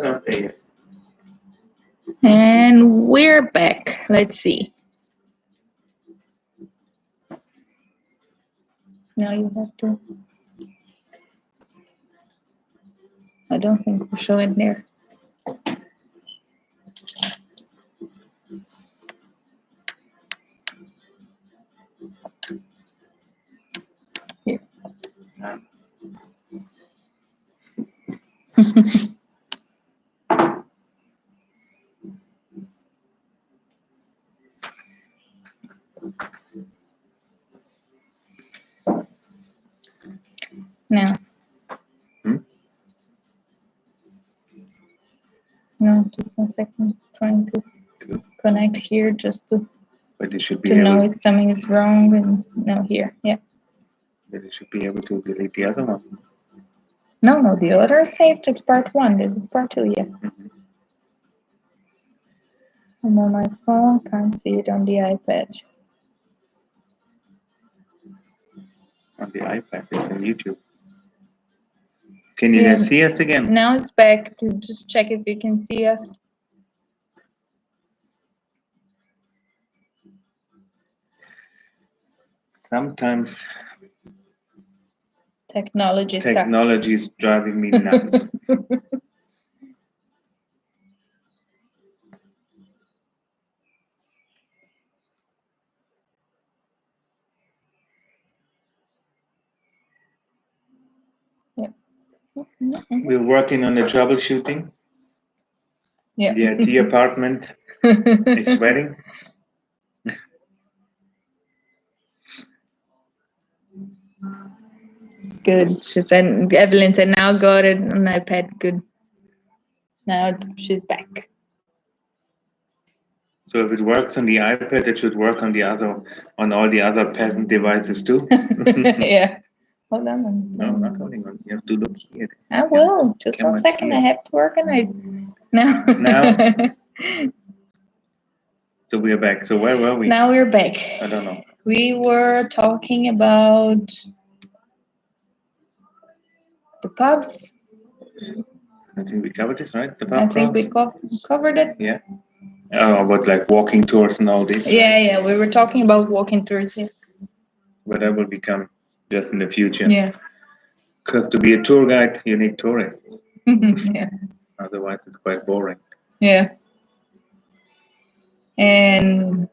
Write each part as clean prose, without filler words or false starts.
Okay. And we're back. Let's see. Now you have to. I don't think we'll show it there. Here. Now. No, just 1 second. Trying to connect here just to know if something is wrong. And no, here, yeah. But it should be able to delete the other one. No, the other is saved. It's part 1. This is part 2, yeah. I'm on my phone. Can't see it on the iPad. On the iPad, it's on YouTube. Can you then see us again? Now it's back to just check if you can see us. Sometimes technology is driving me nuts. We're working on the troubleshooting. Yeah. The IT apartment is sweating. Good. She said, Evelyn said, now got it on iPad. Good. Now she's back. So if it works on the iPad, it should work on all the other peasant devices too. Yeah. Hold on. No, I'm not holding on. You have to look here. I will. Just 1 second. Here. I have to organize. Now. So we're back. So where were we? Now we're back. I don't know. We were talking about the pubs. I think we covered this, right? The pub I think we covered it. Yeah. Oh, about like walking tours and all this. Yeah, we were talking about walking tours here. But that will become just in the future. Yeah. Because to be a tour guide, you need tourists. Yeah. Otherwise, it's quite boring. Yeah. And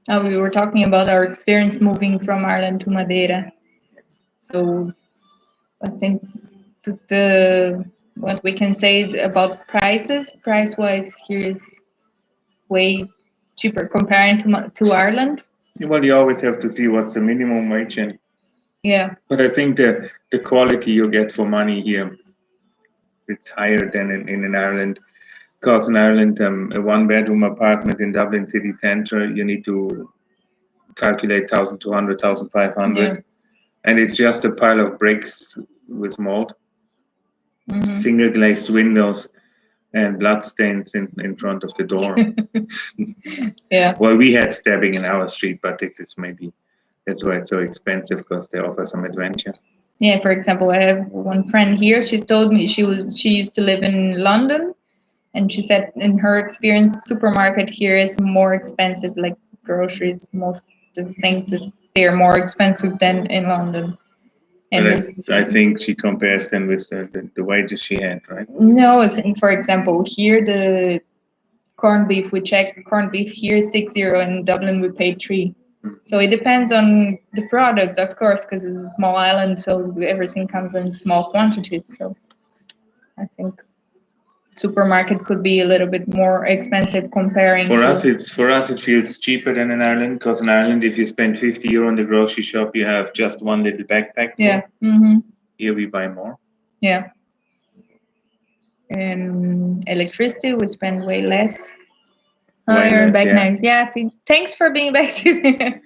we were talking about our experience moving from Ireland to Madeira. So I think what we can say about price-wise, here is way cheaper comparing to Ireland. Well, you always have to see what's the minimum wage. Yeah. But I think the quality you get for money here, it's higher than in Ireland. Because in Ireland, a 1-bedroom apartment in Dublin city centre, you need to calculate 1,200, 1,500. Yeah. And it's just a pile of bricks with mold. Mm-hmm. Single glazed windows and bloodstains in front of the door. Yeah. Well, we had stabbing in our street, but it's maybe that's why it's so expensive, because they offer some adventure. Yeah, for example, I have one friend here. She told me she used to live in London, and she said in her experience, the supermarket here is more expensive. Like groceries, most of the things they're more expensive than in London. And I think she compares them with the wages she had, right? No, for example, here the corned beef, we check corned beef here is €6. In Dublin we paid €3. So it depends on the products, of course, because it's a small island, so everything comes in small quantities. So I think supermarket could be a little bit more expensive comparing for us it feels cheaper than in Ireland, because in Ireland, if you spend €50 in the grocery shop, you have just one little backpack. Yeah. Mm-hmm. Here we buy more. Yeah. And electricity, we spend way less. You're back now. Yeah, thanks for being back to me.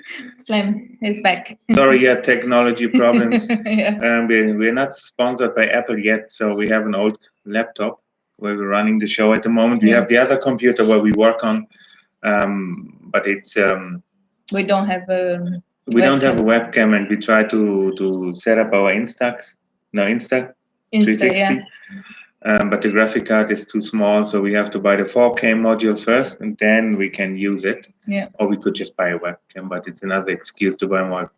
Flem is back. Sorry, yeah, technology problems. Yeah. We're not sponsored by Apple yet, so we have an old laptop where we're running the show at the moment. We have the other computer where we work on, but it's we don't have a webcam, and we try to set up our Insta 360. Yeah. but the graphic card is too small, so we have to buy the 4K module first, and then we can use it. Yeah. Or we could just buy a webcam, but it's another excuse to buy more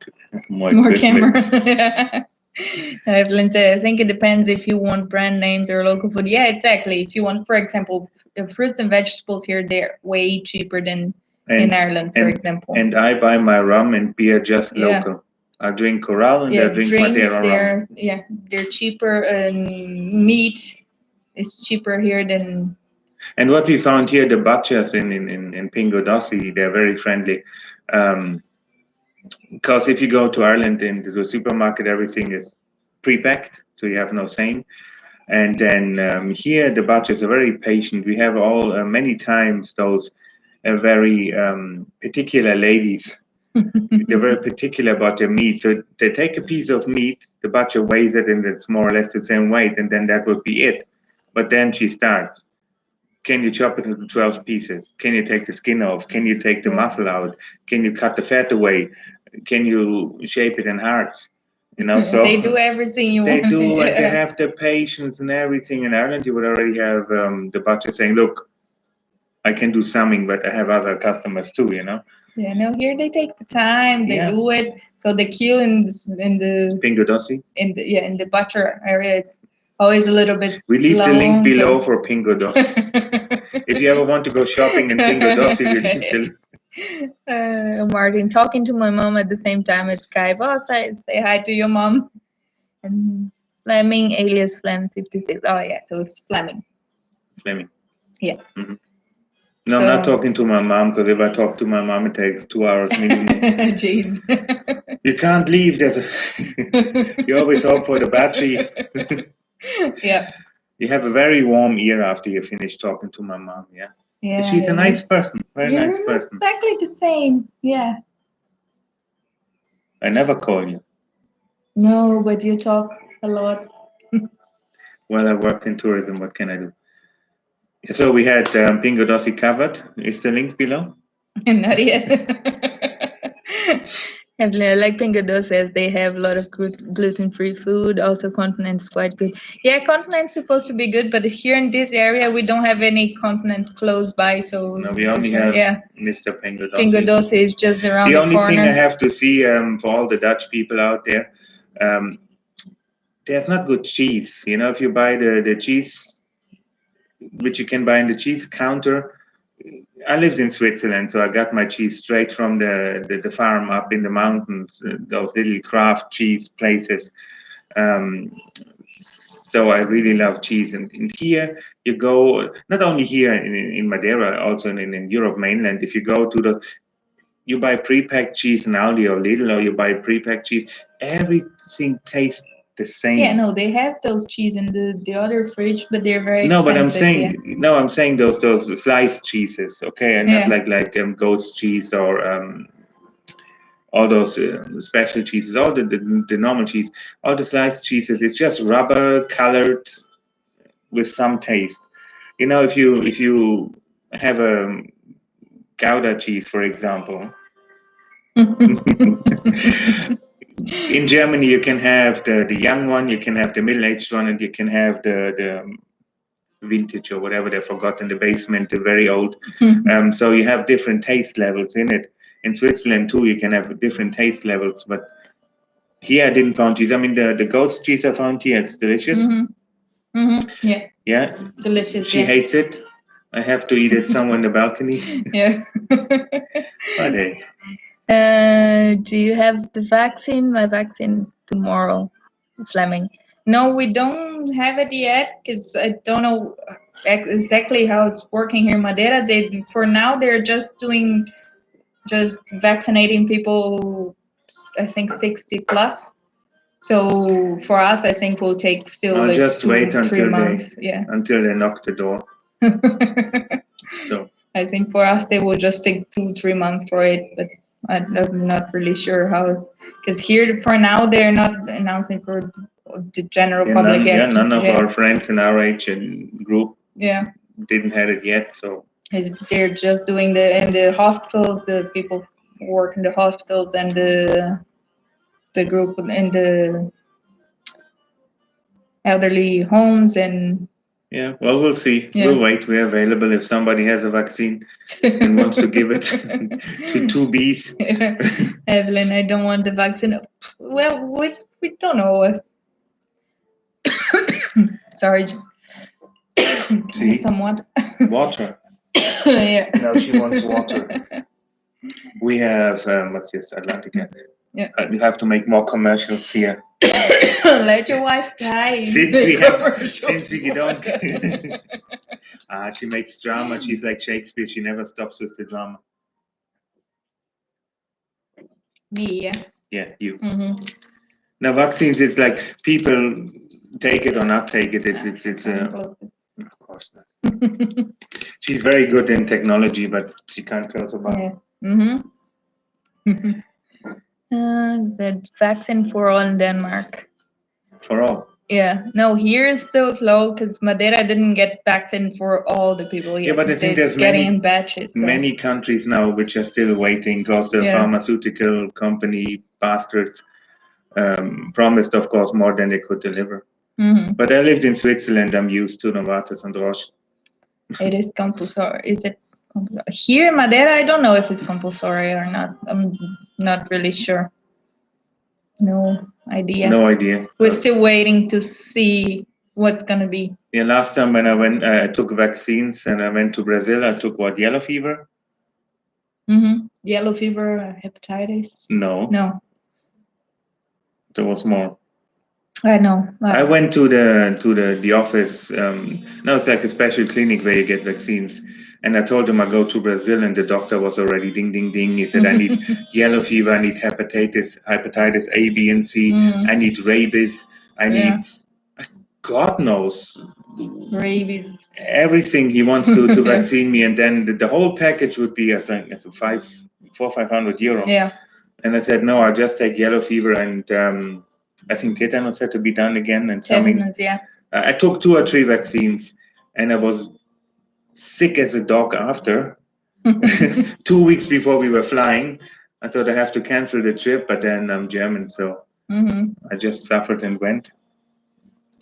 cameras. equipment. I think it depends if you want brand names or local food. Yeah, exactly. If you want, for example, fruits and vegetables here, they're way cheaper than in Ireland, for example. And I buy my rum and beer just local. I drink Coral and I drink Madeira rum. Yeah, they're cheaper, and meat is cheaper here than. And what we found here, the butchers in Pingo Doce, they're very friendly. Because if you go to Ireland into the supermarket, everything is pre-packed, so you have no saying. And then here, the butchers are very patient. We have many times those very particular ladies. They're very particular about their meat. So they take a piece of meat, the butcher weighs it, and it's more or less the same weight, and then that would be it. But then she starts. Can you chop it into 12 pieces? Can you take the skin off? Can you take the muscle out? Can you cut the fat away? Can you shape it in hearts? So they do everything you want. They do, and they have the patience and everything. In Ireland, you would already have the butcher saying, "Look, I can do something, but I have other customers too." Yeah, no. Here they take the time. They do it. So the queue in the Pingo Doce, in the butcher area, it's always a little bit. We leave the link below for Pingo Doce. If you ever want to go shopping in Pingo Doce, we leave the link. Martin talking to my mom at the same time at Skype. Oh, say hi to your mom. And Fleming, alias Flem56. Oh yeah, so it's Fleming. Yeah. Mm-hmm. No, I'm not talking to my mom, because if I talk to my mom, it takes 2 hours minimum. Jeez. You can't leave. You always hope for the battery. Yeah. You have a very warm ear after you finish talking to my mom. Yeah. Yeah. She's a nice person. Very nice person. Exactly the same. Yeah. I never call you. No, but you talk a lot. Well, I worked in tourism. What can I do? So we had Pingo Doce covered. Is the link below? Not yet. And like Pingo Doce says, they have a lot of gluten-free food. Also, continent's quite good. Yeah, continent's supposed to be good, but here in this area, we don't have any continent close by. So no, we only have Mr. Pingo Doce. Pingo Doce is just around the corner. The only thing I have to see for all the Dutch people out there, there's not good cheese. If you buy the cheese, which you can buy in the cheese counter. I lived in Switzerland, so I got my cheese straight from the farm up in the mountains, those little craft cheese places. So I really love cheese. And here you go, not only here in Madeira, also in Europe mainland, if you go to you buy pre-packed cheese in Aldi or Lidl, or you buy pre-packed cheese, everything tastes the same. Yeah, no, they have those cheese in the other fridge, but they're very expensive. I'm saying those sliced cheeses, okay, and not like goat's cheese or all those special cheeses, all the normal cheese, all the sliced cheeses. It's just rubber colored with some taste. If you have a Gouda cheese, for example. In Germany, you can have the young one, you can have the middle-aged one, and you can have the vintage or whatever they forgot in the basement, the very old. So you have different taste levels in it. In Switzerland too, you can have different taste levels. But here I didn't find cheese. I mean, the goat's cheese I found here, it's delicious. Mm-hmm. Mm-hmm. Yeah. Yeah. Delicious. She hates it. I have to eat it somewhere in the balcony. Yeah. Friday. Do you have the vaccine? My vaccine tomorrow, Fleming. No, we don't have it yet because I don't know exactly how it's working here in Madeira. For now they're just vaccinating people, I think 60 plus. So for us, I think we'll take still just wait until 3 months. Until they knock the door. So I think for us they will just take 2-3 months for it, but I'm not really sure how it's, because here for now they're not announcing for the general public yet. None of our friends in our age and group didn't have it yet, so they're just doing in the hospitals, the people who work in the hospitals, and the group in the elderly homes and Yeah, well, we'll see. Yeah. We'll wait. We're available if somebody has a vaccine and wants to give it to two bees. Evelyn, I don't want the vaccine. Well, we don't know. Sorry. Can I See? have some water? Water. Yeah. Now she wants water. We have, what's this, Atlantica? Yeah. You have to make more commercials here. Let your wife die. Since we don't. She makes drama. She's like Shakespeare. She never stops with the drama. Me, yeah. Yeah, you. Mm-hmm. Now vaccines, it's like people take it or not take it. It's of course not. She's very good in technology, but she can't close a bar. Yeah. Mm-hmm. The vaccine for all in Denmark. For all. Yeah. No, here is still slow because Madeira didn't get vaccine for all the people yet. Yeah, but I think They're there's getting many in batches. So. many countries now which are still waiting because the pharmaceutical company bastards promised, of course, more than they could deliver. Mm-hmm. But I lived in Switzerland. I'm used to Novartis and Roche. It is compulsory. Is it compulsory? Here in Madeira, I don't know if it's compulsory or not. I'm not really sure. No idea. No idea. We're still waiting to see what's gonna be. Yeah, last time when I went, I took vaccines and I went to Brazil. I took what, yellow fever? Mm-hmm. Yellow fever, hepatitis. No, No, there was more. I know. I went to the office. No, it's like a special clinic where you get vaccines. And I told him I go to Brazil, and the doctor was already ding ding ding. He said I need yellow fever, I need hepatitis A, B, and C. I need rabies. I need God knows rabies. everything he wants to vaccine me, and then the whole package would be I think it's 500 euro. Yeah. And I said no, I'll just take yellow fever and I think tetanus had to be done again and something. Tetanus, yeah. I took 2 or 3 vaccines and I was sick as a dog after. 2 weeks before we were flying, I thought I have to cancel the trip, but then I'm German, so I just suffered and went.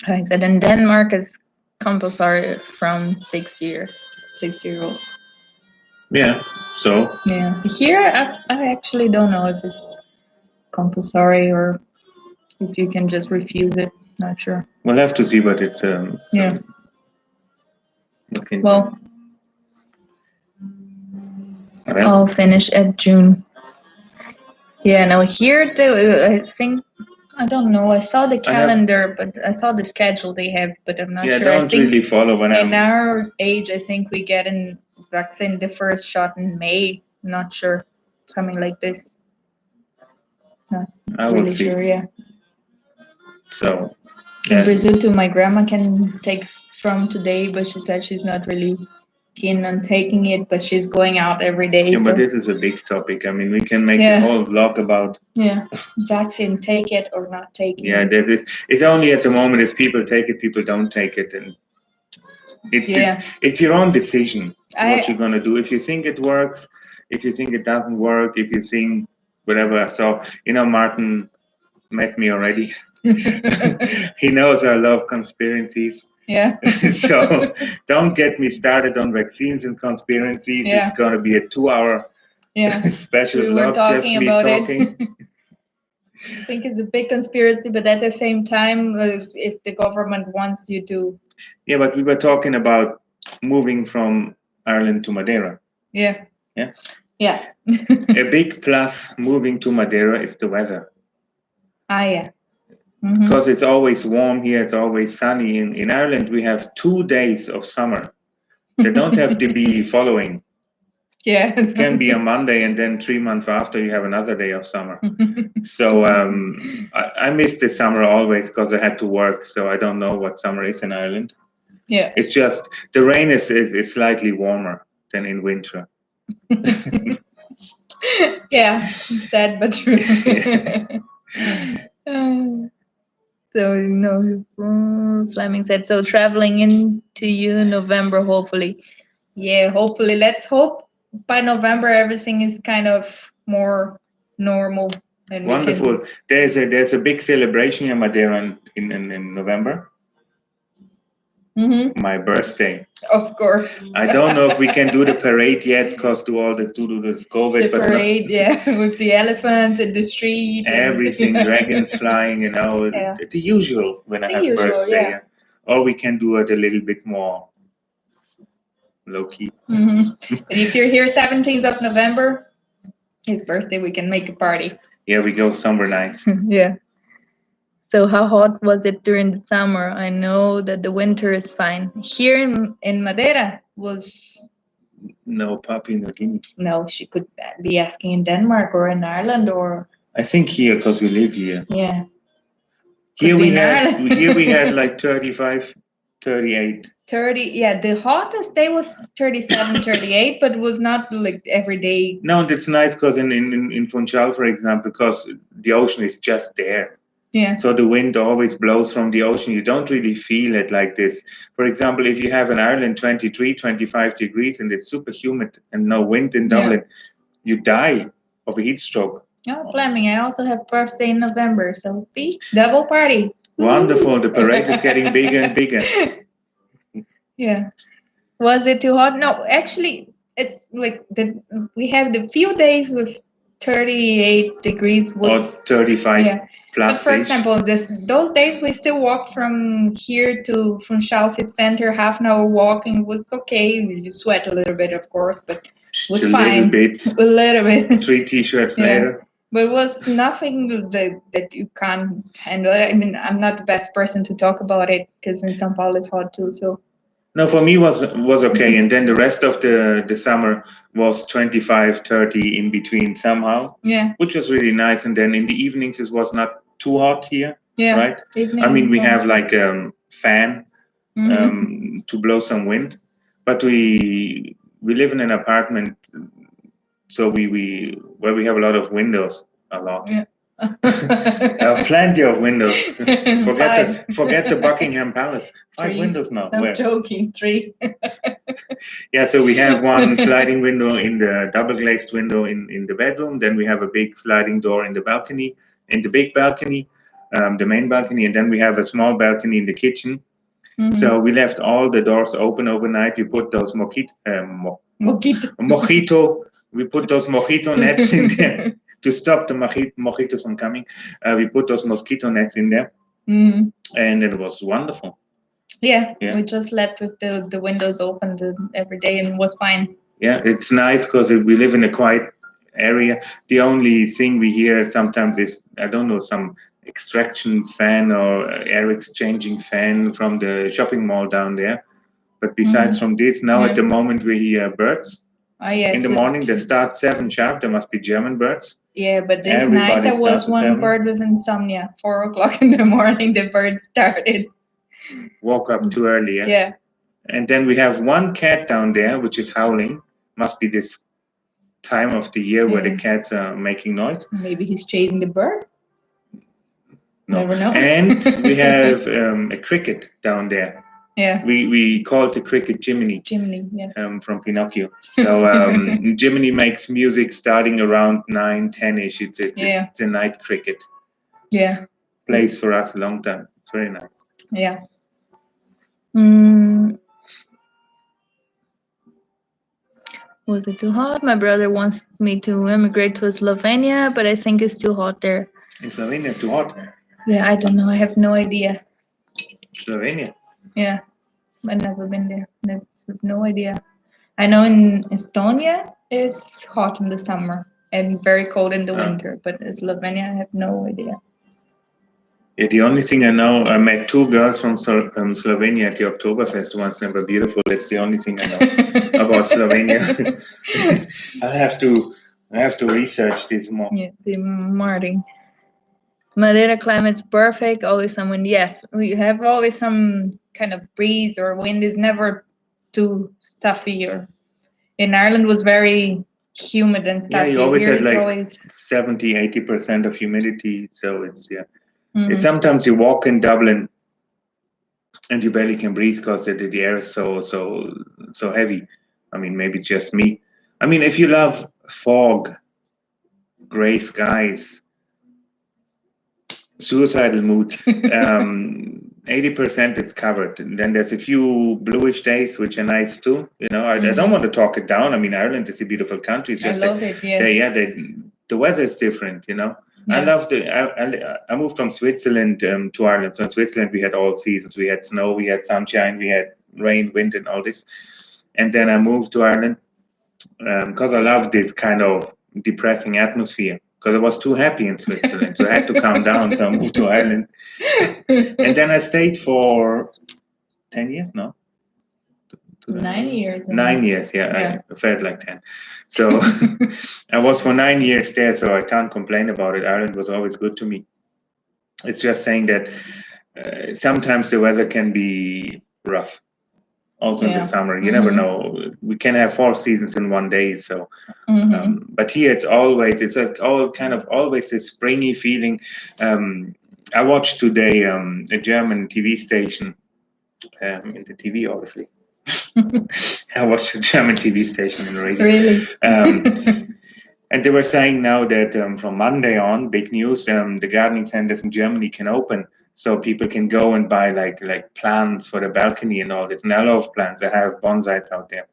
I said in Denmark is compulsory from 6 years, 6-year-old. Yeah, so. Yeah. Here, I actually don't know if it's compulsory or if you can just refuse it. Not sure. We'll have to see what it's. Yeah. Okay. Well, I'll finish at June. Yeah, no, here I think I don't know. I saw the calendar, but I saw the schedule they have, but I'm not sure. I don't really follow when in our age, I think we get in vaccine the first shot in May. Not sure, something like this. Not really sure. Yeah. So. In Brazil too, my grandma can take from today, but she said she's not really keen on taking it, but she's going out every day. Yeah, but this is a big topic. I mean, we can make a whole vlog about vaccine, take it or not take it. Yeah, there's it's only at the moment as people take it, people don't take it, and it's your own decision what you're gonna do. If you think it works, if you think it doesn't work, if you think whatever. So Martin met me already. He knows I love conspiracies. Yeah. So don't get me started on vaccines and conspiracies. It's going to be a 2-hour special vlog, just me talking. I think it's a big conspiracy, but at the same time, if the government wants you to. Yeah, but we were talking about moving from Ireland to Madeira. Yeah. Yeah. Yeah. A big plus moving to Madeira is the weather. Yeah. Because it's always warm here, it's always sunny. In Ireland, we have 2 days of summer. They don't have to be following. Yeah. It can be a Monday, and then 3 months after, you have another day of summer. So I miss the summer always because I had to work. So I don't know what summer is in Ireland. Yeah. It's just the rain is slightly warmer than in winter. Yeah, sad but true. So Fleming said so. Traveling into you November, hopefully. Yeah, hopefully. Let's hope by November everything is kind of more normal. And wonderful. There's a big celebration in Madeira in November. My birthday. Of course. I don't know if we can do the parade yet because to do this COVID. The but parade, with the elephants in the street. Everything, dragons flying, Yeah. the usual when I The have usual, birthday. yeah. Or we can do it a little bit more low key. And if you're here 17th of November, his birthday, we can make a party. Yeah, we go somewhere nice. Yeah. So how hot was it during the summer? I know that the winter is fine. Here in Madeira was... No, Papua New Guinea. No, she could be asking in Denmark or in Ireland or... I think here because we live here. Yeah. Here we had like 35, 38. 30, yeah, the hottest day was 37, 38, but it was not like every day. No, that's nice because in Funchal, for example, because the ocean is just there. Yeah. So the wind always blows from the ocean. You don't really feel it like this. For example, if you have in Ireland 23, 25 degrees and it's super humid and no wind in Dublin, you die of a heat stroke. Oh, Fleming, I also have birthday in November. So see, double party. Wonderful. The parade is getting bigger and bigger. Yeah. Was it too hot? No, actually, it's like we have the few days with 38 degrees or 35 plus. But for example, those days we still walked from here to Funchal City Center, half an hour walking. It was okay. You sweat a little bit, of course, but it was fine. A little bit. 3 t-shirts later. But it was nothing that you can't handle. I mean, I'm not the best person to talk about it because in São Paulo it's hot too. So. No, for me was okay. And then the rest of the summer was 25, 30 in between somehow. Yeah. Which was really nice. And then in the evenings it was not too hot here. Yeah. Right? I mean, we have like a fan to blow some wind. But we live in an apartment, so where we have a lot of windows, a lot. Yeah. Plenty of windows. Forget the Buckingham Palace. 5 windows now. I'm joking. 3. Yeah, so we have one sliding window in the double glazed window in the bedroom. Then we have a big sliding door in the balcony, in the big balcony, the main balcony, and then we have a small balcony in the kitchen. So we left all the doors open overnight. We put those mojito. We put those mojito nets in there to stop the mojitos from coming. We put those mosquito nets in there, and it was wonderful. Yeah, we just slept with the windows open every day, and it was fine. Yeah, it's nice because we live in a quiet area. The only thing we hear sometimes is, I don't know, some extraction fan or air exchanging fan from the shopping mall down there. But besides from this, now at the moment we hear birds. In the morning they start 7 sharp. There must be German birds. Yeah, but this night there was one bird with insomnia. 4 o'clock in the morning the bird started. Woke up too early. Yeah. And then we have one cat down there which is howling. Must be this time of the year where the cats are making noise. Maybe he's chasing the bird. No. Never know. And we have a cricket down there. Yeah. We call it the cricket Jiminy. Jiminy, yeah. From Pinocchio. So Jiminy makes music starting around 9, 10-ish. It's a night cricket. Yeah. Plays for us a long time. It's very nice. Yeah. Was it too hot? My brother wants me to emigrate to Slovenia, but I think it's too hot there. In Slovenia, too hot? Yeah, I don't know. I have no idea. Slovenia? Yeah. I've never been there. I have no idea. I know in Estonia it's hot in the summer and very cold in the winter, but in Slovenia I have no idea. Yeah, the only thing I know, I met 2 girls from Slovenia at the Oktoberfest once, and they were beautiful. That's the only thing I know about Slovenia. I have to research this more. Yeah, see, Martin. Madeira climate's perfect, always some wind. Yes, we have always some kind of breeze or wind. Is never too stuffy. Or in Ireland was very humid and stuffy. Yeah, you always Here had like always 70-80% of humidity. So it's sometimes you walk in Dublin and you barely can breathe because the air is so heavy. I mean, maybe just me. I mean, if you love fog, gray skies, suicidal mood, 80% it's covered, and then there's a few bluish days which are nice too. I don't want to talk it down. I mean, Ireland is a beautiful country. It's I just love it. Yeah. the weather is different. I Yeah. love I moved from Switzerland to Ireland. So in Switzerland we had all seasons. We had snow, we had sunshine, we had rain, wind, and all this. And then I moved to Ireland because I love this kind of depressing atmosphere. Because I was too happy in Switzerland, so I had to calm down. So I moved to Ireland, and then I stayed for 10 years. No, 9 years. 9 years. Yeah, Yeah. I felt like 10. So I was for 9 years there, so I can't complain about it. Ireland was always good to me. It's just saying that sometimes the weather can be rough. Also in the summer, you never know. We can have 4 seasons in one day. So, but here it's like always this springy feeling. I watched today a German TV station in the TV, obviously. I watched a German TV station in the radio. Really? And they were saying now that from Monday on, big news, the gardening centers in Germany can open. So people can go and buy like plants for the balcony and all this. And I love plants. I have bonsais out there.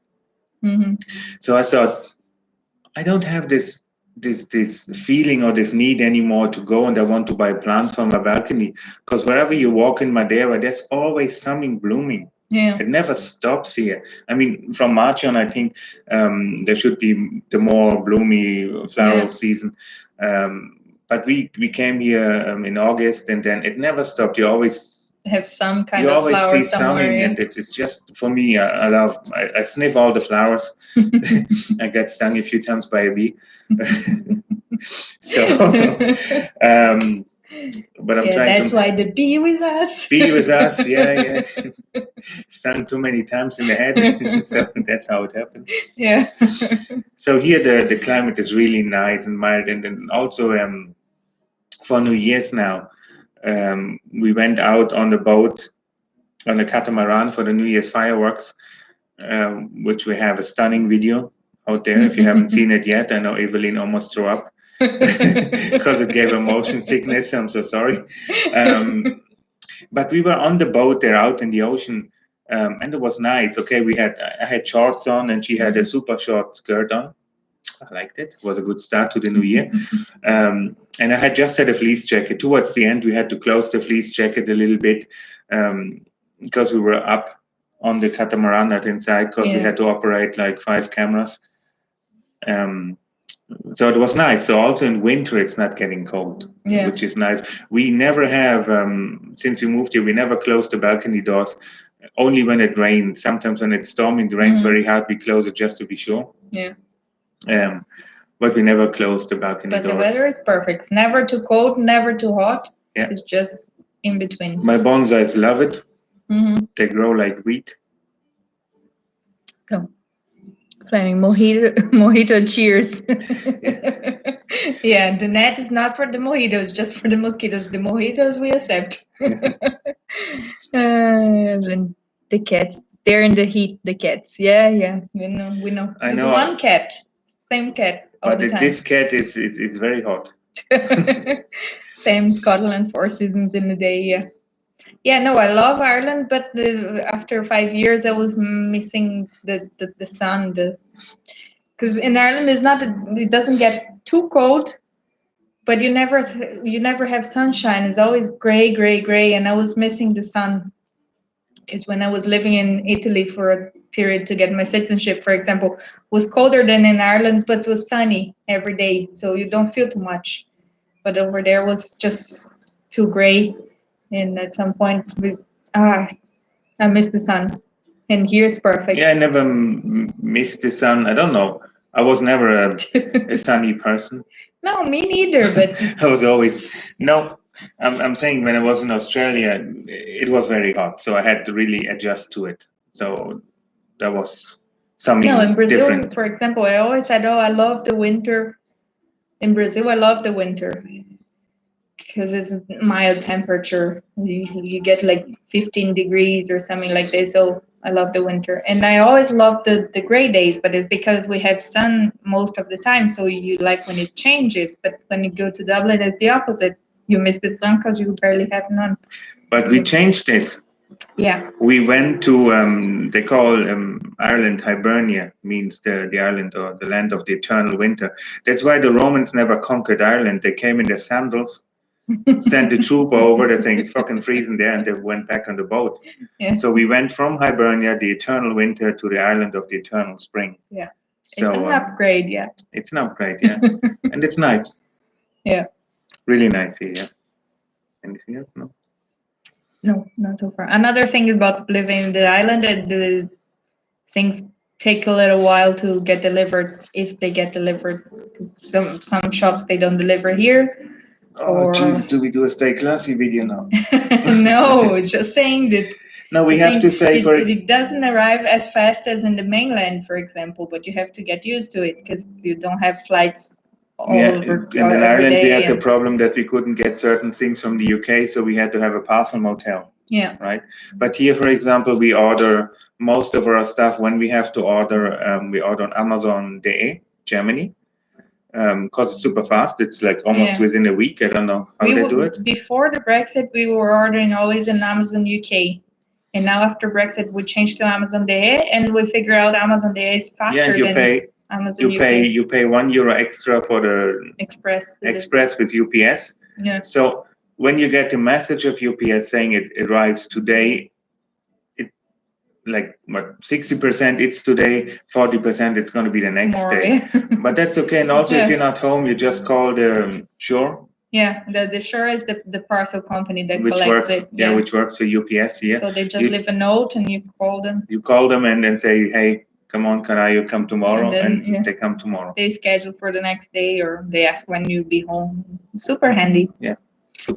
So I thought, I don't have this feeling or this need anymore to go and I want to buy plants for my balcony. Because wherever you walk in Madeira, there's always something blooming. Yeah. It never stops here. I mean, from March on, I think there should be the more bloomy floral season. But we came here in August, and then it never stopped. You always have some kind you of always flower see somewhere. something, and it's just for me. I sniff all the flowers. I got stung a few times by a bee. So, but I'm trying that's why the bee with us. Be with us, yeah. Stung too many times in the head, so that's how it happened. Yeah. So here the climate is really nice and mild, and then also for New Year's now, we went out on the boat on a catamaran for the New Year's fireworks, which we have a stunning video out there. If you haven't seen it yet, I know Evelyn almost threw up because it gave her motion sickness. I'm so sorry. But we were on the boat there out in the ocean, and it was nice. Okay, I had shorts on, and she had a super short skirt on. I liked it. It was a good start to the new year. And I had just had a fleece jacket. Towards the end, we had to close the fleece jacket a little bit because we were up on the catamaran, not inside, because we had to operate like 5 cameras. So it was nice. So also in winter, it's not getting cold, which is nice. We never have, since we moved here, we never closed the balcony doors. Only when it rains. Sometimes when it's storming, it rains very hard, we close it just to be sure. Yeah. But we never closed the balcony doors. But the weather is perfect. Never too cold, never too hot. Yeah. It's just in between. My bonsais love it. They grow like wheat. So, flaming mojito cheers. Yeah, the net is not for the mojitos, just for the mosquitoes. The mojitos we accept. And the cat, they're in the heat, the cats. Yeah, we know. It's one cat, same cat all the time. But this cat is very hot. Same Scotland, 4 seasons in a day, Yeah, no, I love Ireland, but after 5 years, I was missing the sun. Because in Ireland, it doesn't get too cold, but you never have sunshine. It's always gray, and I was missing the sun. Because when I was living in Italy for a period to get my citizenship, for example, was colder than in Ireland, but was sunny every day, so you don't feel too much. But over there was just too gray. And at some point, I missed the sun. And here it's perfect. Yeah, I never missed the sun. I don't know. I was never a sunny person. No, me neither. But I was always I'm saying when I was in Australia, it was very hot, so I had to really adjust to it. So that was something different. No, in Brazil, for example, I always said, I love the winter. In Brazil, I love the winter. Because it's mild temperature. You get like 15 degrees or something like this. So I love the winter. And I always love the gray days, but it's because we have sun most of the time. So you like when it changes. But when you go to Dublin, it's the opposite. You miss the sun because you barely have none. But we changed this. Yeah. We went to, they call Ireland Hibernia, means the island or the land of the eternal winter. That's why the Romans never conquered Ireland. They came in their sandals, sent the trooper over, they're saying it's fucking freezing there, and they went back on the boat. Yeah. So we went from Hibernia, the eternal winter, to the island of the eternal spring. Yeah. So, it's an upgrade, yeah. It's an upgrade, yeah. And it's nice. Yeah. Really nice here, yeah. Anything else? No? No, not so far. Another thing about living in the island, the things take a little while to get delivered, if they get delivered. Some shops, they don't deliver here. Oh, Jesus, do we do a Stay Classy video now? No, just saying that. No, we have to say it doesn't arrive as fast as in the mainland, for example, but you have to get used to it because you don't have flights all over. In Ireland, we had the problem that we couldn't get certain things from the UK, so we had to have a parcel motel. Yeah. Right. But here, for example, we order most of our stuff when we have to order. We order on Amazon.ee, Germany. Because it's super fast. It's like almost within a week. I don't know how they do it. Before the Brexit, we were ordering always in Amazon UK. And now after Brexit, we changed to Amazon.ee, and we figure out Amazon.ee is faster than Amazon UK. You pay €1 extra for the Express with UPS. Yeah. So when you get a message of UPS saying it arrives today, like what 60% it's today, 40% it's going to be the next day. But that's okay. And also, if you're not home, you just call the Shore. Yeah, the Shore is the parcel company that collects it. Yeah, which works for UPS. Yeah. So they just leave a note and you call them. You call them and then say, hey, come on, can I come tomorrow? And they come tomorrow. They schedule for the next day, or they ask when you'll be home. Super handy. Yeah.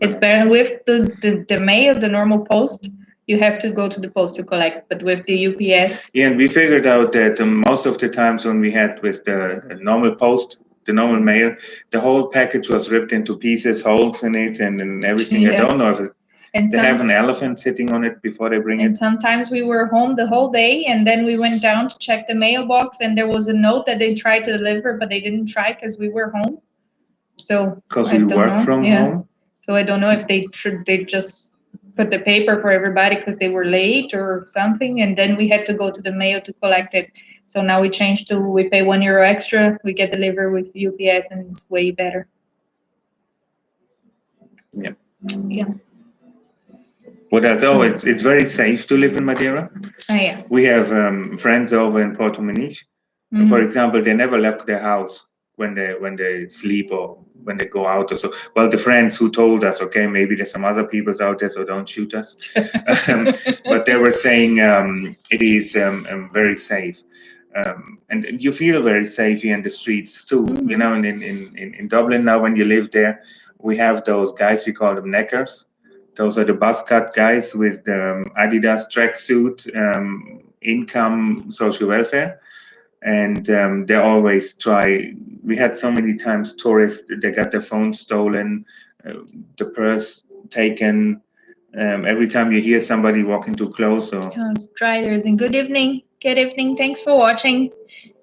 It's better with the mail, the normal post. You have to go to the post to collect, but with the UPS. Yeah, and we figured out that most of the times when we had with the normal post, the normal mail, the whole package was ripped into pieces, holes in it, and everything. Yeah. I don't know if they have an elephant sitting on it before they bring it. And sometimes we were home the whole day, and then we went down to check the mailbox, and there was a note that they tried to deliver, but they didn't try because we were home. So because we work from home. So I don't know if they just put the paper for everybody because they were late or something, and then we had to go to the mail to collect it. So now we changed to, we pay €1 extra, we get delivered with UPS, and it's way better. Yeah. Yeah. What else? Oh, it's very safe to live in Madeira. Oh, yeah. We have friends over in Porto Muniz. Mm-hmm. For example, they never lock their house when they sleep or when they go out or so. Well, the friends who told us, okay, maybe there's some other people out there, so don't shoot us. But they were saying it is very safe. And you feel very safe here in the streets too. Mm-hmm. You know, in Dublin now, when you live there, we have those guys, we call them neckers. Those are the buzz cut guys with the Adidas tracksuit, income, social welfare. And they always try. We had so many times tourists, they got their phone stolen, the purse taken. Every time you hear somebody walking too close. Or Striders, and good evening. Good evening. Thanks for watching.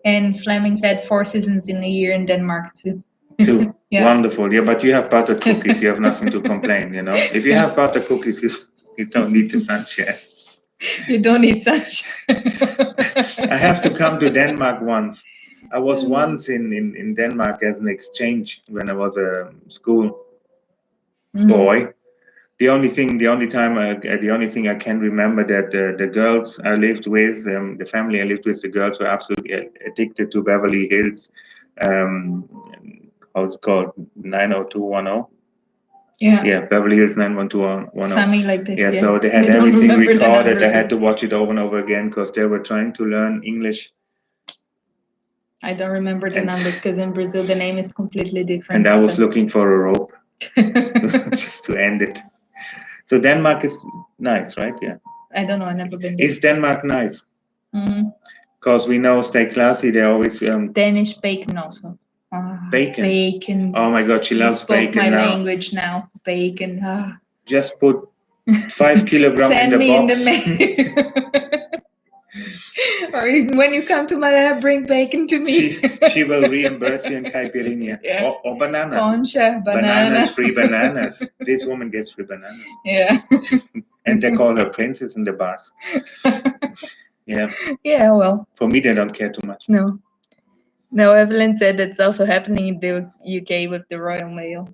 And Fleming said 4 seasons in a year in Denmark too. Yeah. Wonderful. Yeah, but you have butter cookies. You have nothing to complain, you know. If you have butter cookies, you don't need the sunshine. You don't need sunshine. I have to come to Denmark once. I was once in Denmark as an exchange when I was a school boy. The only thing I can remember that the girls I lived with, the family I lived with, the girls were absolutely addicted to Beverly Hills. How's it called? 90210. Yeah, Beverly Hills 91210. Something like this. Yeah, so they had everything recorded. I had to watch it over and over again because they were trying to learn English. I don't remember the numbers because in Brazil the name is completely different. And I was looking for a rope just to end it. So Denmark is nice, right? Yeah. I don't know. I've never been there. Is Denmark nice? Because we know Stay Classy. They always Danish bacon also. Bacon. Oh my God, she loves bacon now. My language now. Bacon. Just put 5 kilograms in the box. Send me in the mail. Or when you come to Madeira, bring bacon to me. She will reimburse you in caipirinha. Yeah. Or bananas. Poncha, Bananas, free bananas. This woman gets free bananas. Yeah. And they call her princess in the bars. Yeah. Yeah, well. For me, they don't care too much. No. No, Evelyn said that's also happening in the UK with the Royal Mail.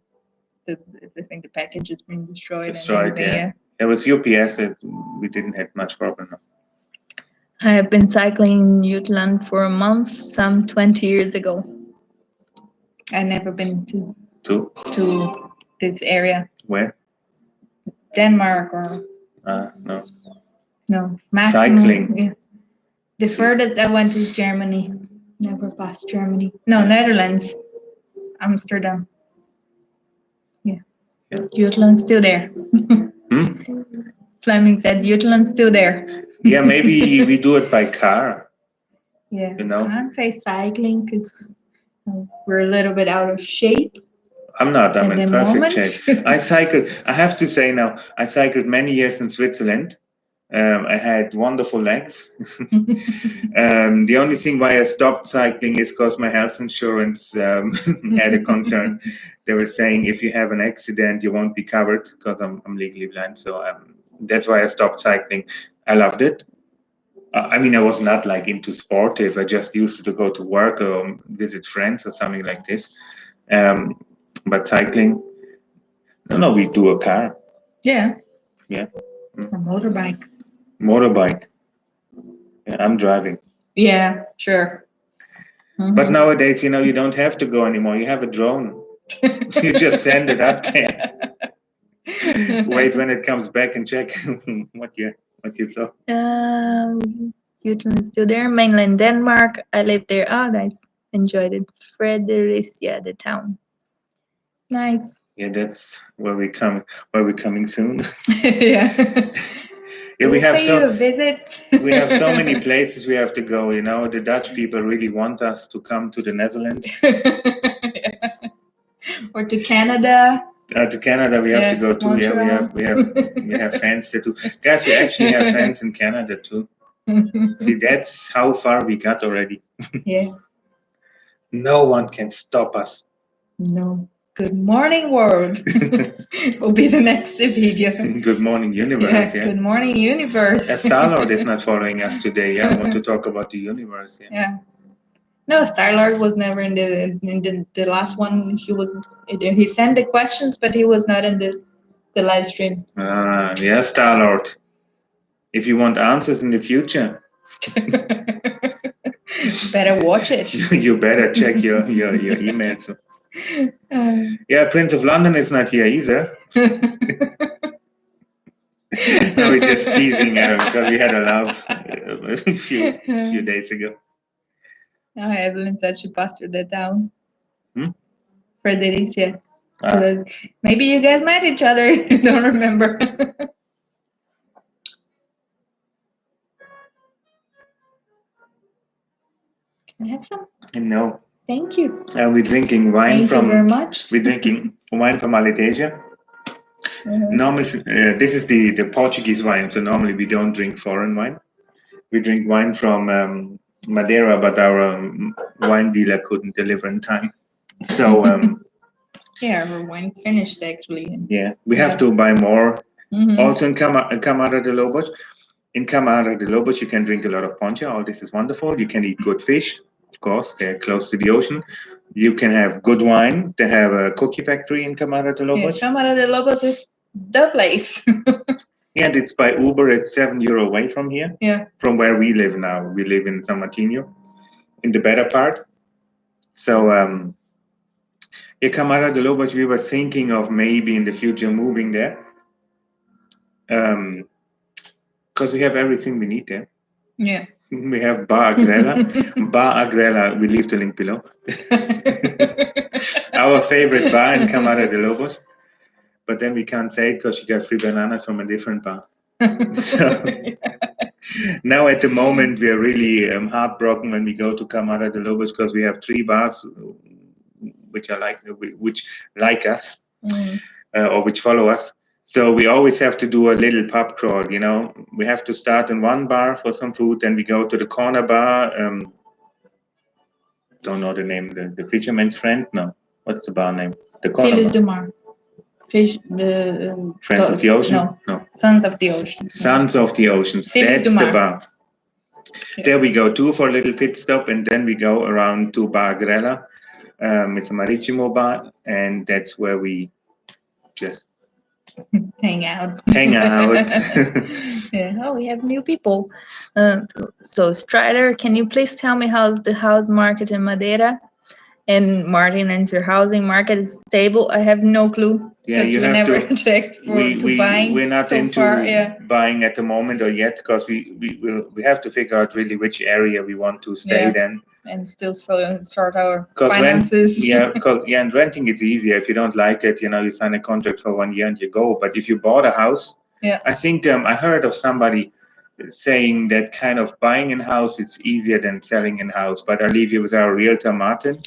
I think the package has been destroyed. Destroyed, yeah. It was UPS that we didn't have much problem. I have been cycling in Jutland for a month, some 20 years ago. I've never been to this area. Where? Denmark or no. No, maximum. Cycling. Yeah. The furthest I went is Germany. Never passed Germany. No, Netherlands. Amsterdam. Yeah. Jutland's still there. Fleming said Jutland's still there. Yeah, maybe we do it by car. Yeah. You know? Can't say cycling because we're a little bit out of shape. I'm not. I'm At in the perfect moment. shape. I have to say now, I cycled many years in Switzerland. I had wonderful legs. The only thing why I stopped cycling is because my health insurance had a concern. They were saying if you have an accident, you won't be covered because I'm legally blind. So that's why I stopped cycling. I loved it. I mean, I was not like into sportive. I just used to go to work or visit friends or something like this. But cycling, no, we do a car. Yeah. Yeah. A motorbike. Motorbike. Yeah, I'm driving. Yeah, sure. Mm-hmm. But nowadays, you don't have to go anymore. You have a drone. You just send it up there. Wait when it comes back and check what you saw. Jutland is still there. Mainland Denmark. I lived there. Oh, nice. Enjoyed it. Fredericia, the town. Nice. Yeah, that's where we're coming soon. Yeah. Yeah, we have a visit. We have so many places we have to go. The Dutch people really want us to come to the Netherlands. Yeah. Or to Canada. To Canada we have to go too. Montreal. Yeah, we have fans there too. Guys, we actually have fans in Canada too. See, that's how far we got already. Yeah. No one can stop us. No. Good morning, world. Will be the next video. Good morning, universe. Yeah. Good morning, universe. Star-Lord is not following us today. Yeah, I want to talk about the universe. Yeah. No, Star-Lord was never in the last one. He sent the questions, but he was not in the live stream. Yeah, Star-Lord. If you want answers in the future, better watch it. You better check your emails. Yeah, Prince of London is not here either. We're just teasing because we had a laugh a few days ago. Oh, Evelyn said she busted that down. Fredericia. Maybe you guys met each other. You don't remember. Can I have some? No. Thank you. We're drinking wine Thank you very much. We're drinking wine from Malaysia. Normally, this is the Portuguese wine. So normally we don't drink foreign wine. We drink wine from Madeira, but our wine dealer couldn't deliver in time. So yeah, our wine finished actually. Yeah, we have to buy more. Also in Camara de Lobos. In Camara de Lobos, you can drink a lot of Poncha. All this is wonderful. You can eat good fish. Of course, they're close to the ocean. You can have good wine. They have a cookie factory in Camara de Lobos. Yeah, Camara de Lobos is the place. Yeah, and it's by Uber. It's €7 away from here. Yeah. From where we live now. We live in San Martino, in the better part. So, yeah, Camara de Lobos, we were thinking of maybe in the future moving there. Because we have everything we need there. Yeah. We have Bar Agrella. Bar Agrella, we leave the link below. Our favorite bar in Camara de Lobos. But then we can't say it because you got free bananas from a different bar. So, now at the moment we are really heartbroken when we go to Camara de Lobos because we have 3 bars which like us or which follow us. So we always have to do a little pub crawl, We have to start in one bar for some food, then we go to the corner bar. Don't know the name. The Fisherman's Friend? No. What's the bar name? The corner Filhos bar. do Mar. Friends of the Ocean? No. Sons of the Ocean. Sons of the Ocean. Filhos That's do the Mar. bar. Yeah. There we go too for a little pit stop, and then we go around to Bar Grella. It's a Marítimo bar, and that's where we just hang out. Yeah. Oh, we have new people. So Strider, can you please tell me how's the house market in Madeira? And Martin answer, housing market is stable. I have no clue because we never checked to buying. We're not so into far, yeah. buying at the moment or yet, because we have to figure out really which area we want to stay then. And still sort our finances. And renting it's easier. If you don't like it, you sign a contract for 1 year and you go. But if you bought a house, I think I heard of somebody saying that kind of buying in house it's easier than selling in house. But I'll leave you with our realtor Martin.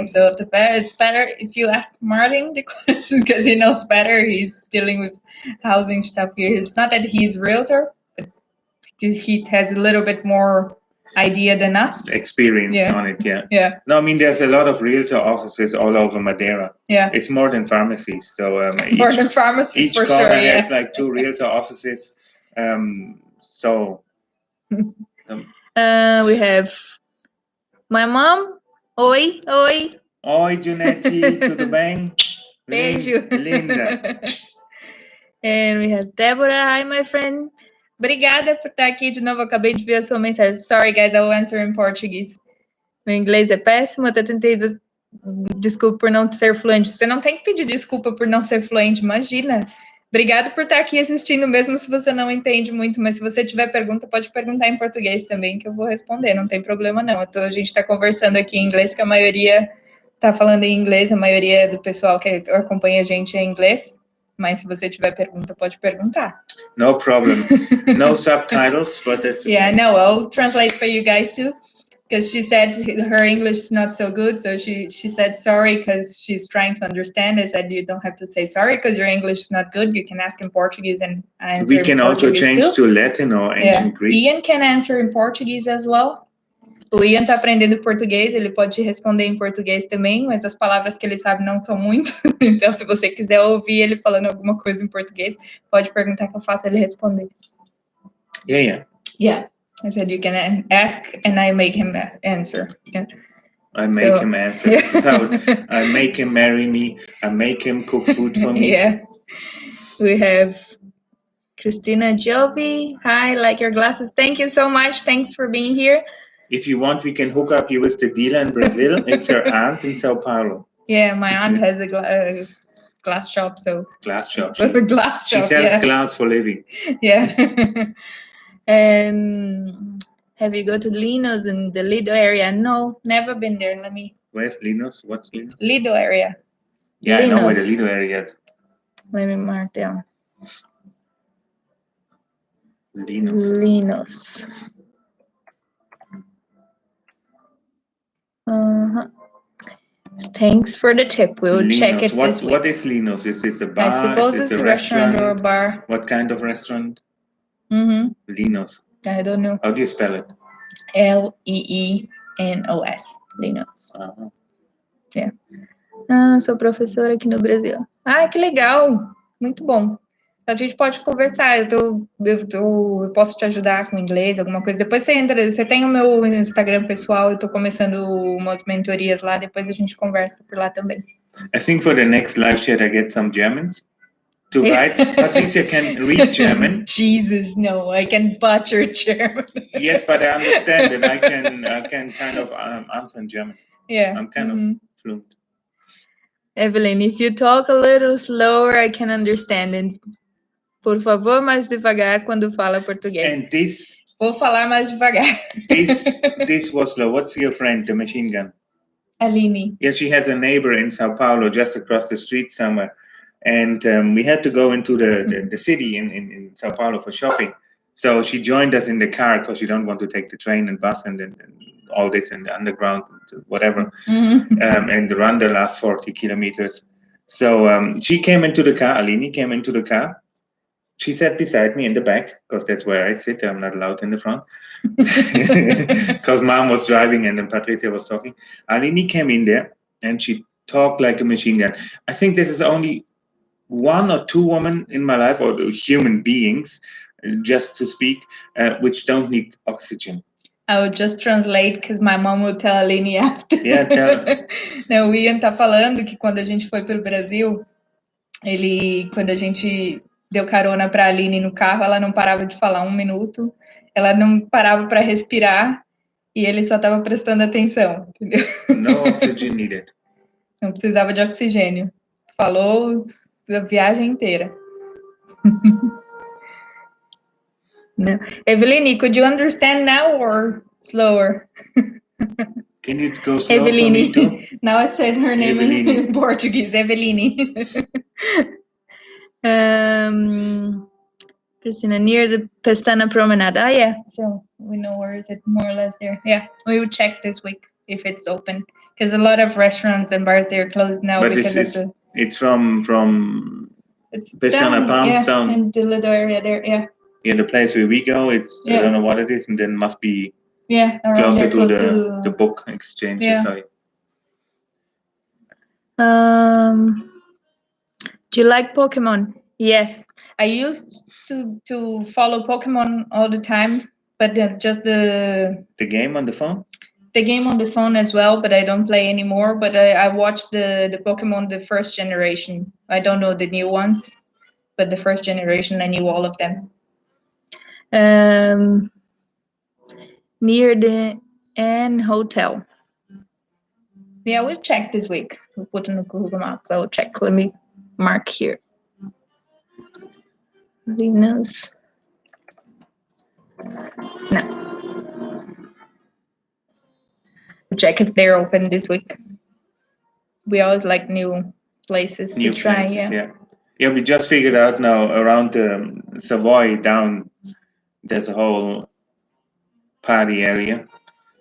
So it's better if you ask Martin the question because he knows better. He's dealing with housing stuff here. It's not that he's realtor, but he has a little bit more idea than us. Experience on it, Yeah. No, I mean there's a lot of realtor offices all over Madeira. Yeah. It's more than pharmacies. So more than pharmacies each for corner sure. has like 2 realtor offices. We have my mom. Oi. Oi, Junetti, tudo bem? Beijo. Linda. And we have Deborah. Hi, my friend. Obrigada por estar aqui de novo. Eu acabei de ver a sua mensagem. Sorry, guys, I will answer in Portuguese. Meu inglês é péssimo. Eu até tentei. Desculpa por não ser fluente. Você não tem que pedir desculpa por não ser fluente. Imagina. Obrigada por estar aqui assistindo, mesmo se você não entende muito. Mas se você tiver pergunta, pode perguntar em português também, que eu vou responder. Não tem problema, não. A gente está conversando aqui em inglês, que a maioria está falando em inglês. A maioria do pessoal que acompanha a gente é em inglês. Mas se você tiver pergunta, pode perguntar. No problem. No subtitles, but that's okay. Yeah, no, I'll translate for you guys too. Because she said her English is not so good. So she said sorry because she's trying to understand. I said you don't have to say sorry because your English is not good. You can ask in Portuguese and answer in Portuguese. We can also change to Latin or ancient Greek. Ian can answer in Portuguese as well. O Ian tá aprendendo português, ele pode te responder em português também, mas as palavras que ele sabe não são muito. Então, se você quiser ouvir ele falando alguma coisa em português, pode perguntar que eu faço ele responder. Yeah. I said you can ask and I make him answer. Yeah. I make him answer. So I make him marry me. I make him cook food for me. Yeah. We have Christina Jovi. Hi, like your glasses. Thank you so much. Thanks for being here. If you want, we can hook up you with the dealer in Brazil. It's her aunt in Sao Paulo. Yeah, my aunt has a glass shop, so. Glass shop. She sells glass for living. Yeah. And have you go to Linos in the Lido area? No, never been there. Where's Linos? What's Linos? Lido area. Yeah, Linos. I know where the Lido area is. Let me mark down. Linos. Thanks for the tip. We'll check it this week. What is Linos? Is this a bar? I suppose it's a restaurant or a bar. What kind of restaurant? Linos. I don't know. How do you spell it? Leenos. Linos. Yeah. Sou professora aqui no Brasil. Que legal. Muito bom. A gente pode conversar. Eu posso te ajudar com inglês, alguma coisa. Depois você entra. Você tem o meu Instagram pessoal. Eu tô começando umas mentorias lá. Depois a gente conversa por lá também. I think for the next live chat I get some Germans to write. Patricia can read German. Jesus, no, I can butcher German. Yes, but I understand and I can kind of answer in German. Yeah. I'm kind of fluent. Evelyn, if you talk a little slower, I can understand it. Por favor, mais devagar quando fala português. And this... Vou falar mais devagar. This was slow. What's your friend, the machine gun? Aline. Yeah, she has a neighbor in Sao Paulo, just across the street somewhere. And we had to go into the city in Sao Paulo for shopping. So she joined us in the car because she don't want to take the train and bus and all this and the underground, whatever, and run the last 40 kilometers. So she came into the car. Alini came into the car. She sat beside me in the back because that's where I sit. I'm not allowed in the front because Mom was driving and then Patricia was talking. Alini came in there and she talked like a machine gun. I think this is only one or two women in my life, or human beings, just to speak, which don't need oxygen. I would just translate because my mom will tell Aline after. Yeah, tell. Não, o Ian tá falando que quando a gente foi pro Brasil, quando a gente deu carona pra Aline no carro, ela não parava de falar 1 minuto, ela não parava para respirar e ele só tava prestando atenção, entendeu? No oxygen needed. Não precisava de oxigênio. Falou a viagem inteira. No. Eveline, could you understand now or slower? Can you go slow for me too? Now I said her name in Portuguese, Eveline. Christina, near the Pestana Promenade. Ah, yeah. So we know where is it, more or less there. Yeah, we will check this week if it's open. Because a lot of restaurants and bars, they're closed now But because it's from it's Pestana Palms down. in the little area there, yeah. Yeah, the place where we go, it's I don't know what it is, and then must be closer to the book exchange. Yeah. Sorry. Do you like Pokemon? Yes, I used to follow Pokemon all the time, but just the game on the phone. The game on the phone as well, but I don't play anymore. But I watched the Pokemon, the first generation. I don't know the new ones, but the first generation, I knew all of them. Near the Inn Hotel. Yeah, we'll check this week. We'll put in the Google Maps. I will check. Let me mark here. Venus. No. We'll check if they're open this week. We always like new places to try. Yeah, we just figured out now around Savoy down, there's a whole party area.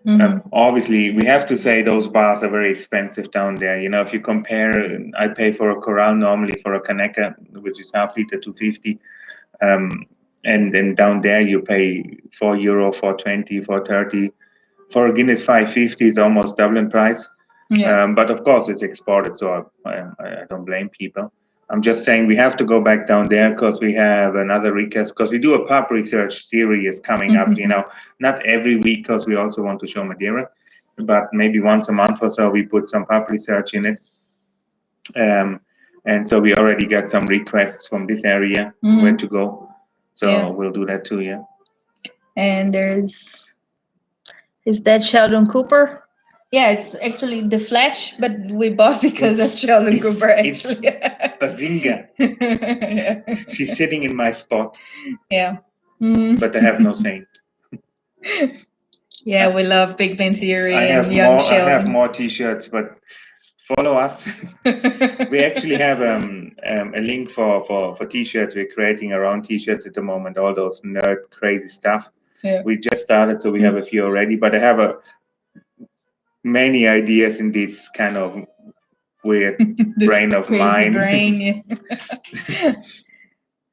Mm-hmm. Obviously, we have to say those bars are very expensive down there. You know, if you compare, I pay for a Coral normally for a Kaneka, which is half liter, 250. And then down there you pay €4, €4.20, €4.30. For a Guinness 550 is almost double in price. Yeah. But of course it's exported, so I don't blame people. I'm just saying we have to go back down there because we have another request, because we do a pub research series coming up, you know, not every week because we also want to show Madeira, but maybe once a month or so we put some pub research in it. And so we already got some requests from this area where to go. So we'll do that too, yeah. And is that Sheldon Cooper? Yeah, it's actually the Flash, but we bought because of Sheldon Cooper, actually. It's Bazinga. She's sitting in my spot. Yeah. But I have no saying. Yeah, we love Big Bang Theory and young Sheldon. I have more T-shirts, but follow us. We actually have a link for T-shirts. We're creating our own T-shirts at the moment, all those nerd crazy stuff. Yeah. We just started, so we have a few already, but I have many ideas in this kind of weird brain of mine. Brain, yeah.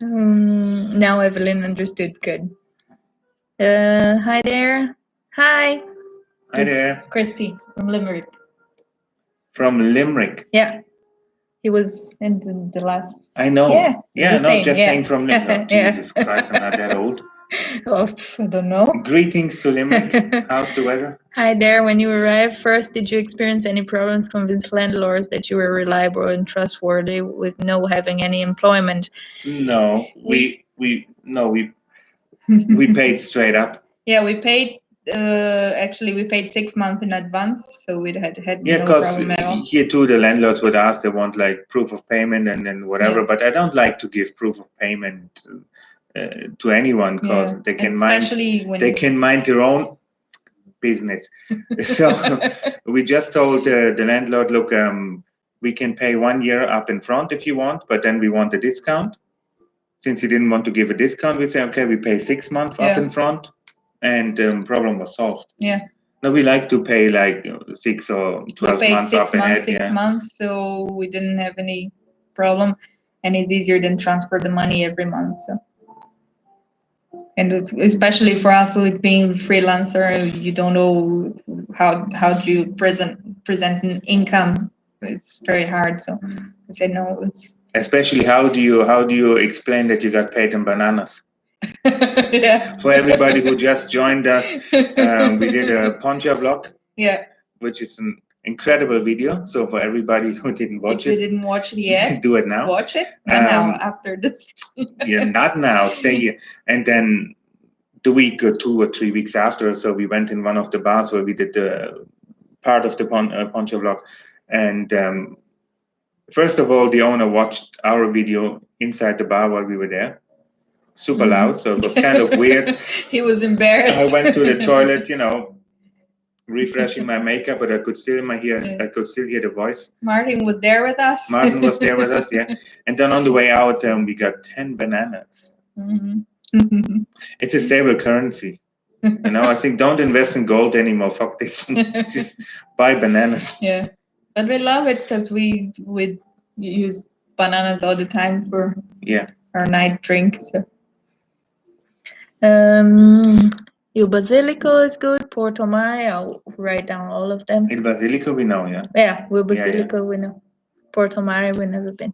Now Evelyn understood. Good. Hi there. Hi. Hi there. Chrissy from Limerick. From Limerick? Yeah. He was in the last. I know. Yeah, no, just saying from Limerick. Oh, Jesus Christ, I'm not that old. Oh, I don't know. Greetings to Limerick. How's the weather? Hi there. When you arrived, first, did you experience any problems convince landlords that you were reliable and trustworthy with no having any employment? No, we paid straight up. Yeah, we paid. Actually, we paid 6 months in advance, so we had no problem at all. Here too, the landlords would ask, they want like proof of payment and then whatever. But I don't like to give proof of payment to anyone because they can mind their own business. So we just told the landlord, look, we can pay 1 year up in front if you want, but then we want a discount. Since he didn't want to give a discount, we say, okay, we pay 6 months up in front, and problem was solved. Yeah. No, we like to pay like 6 or We 12 paid months 6 up months, ahead. 6 months, so we didn't have any problem, and it's easier than transfer the money every month. So, and especially for us, like being freelancer, you don't know how do you present an income. It's very hard. So I said no. It's Especially how do you explain that you got paid in bananas? yeah. For everybody who just joined us, we did a Poncha vlog, Yeah. which is an incredible video. So for everybody who didn't watch If you it, didn't watch it yet, do it now. watch it. Not now, after this. Yeah, not now. Stay here. And then the week or 2 or 3 weeks after, so we went in one of the bars where we did the part of the Poncha vlog. And first of all, the owner watched our video inside the bar while we were there. Super loud, so it was kind of weird. He was embarrassed. I went to the toilet, refreshing my makeup, but I could still hear the voice. Martin was there with us. Martin was there with us, yeah. And then on the way out, we got 10 bananas. Mm-hmm. It's a stable currency. I think don't invest in gold anymore. Fuck this. Just buy bananas. Yeah, but we love it because we use bananas all the time for our night drink. So, Il Basilico is good. Porto Mare, I'll write down all of them. Il Basilico we know, yeah. Yeah, Il Basilico we know. Porto Mare we've never been.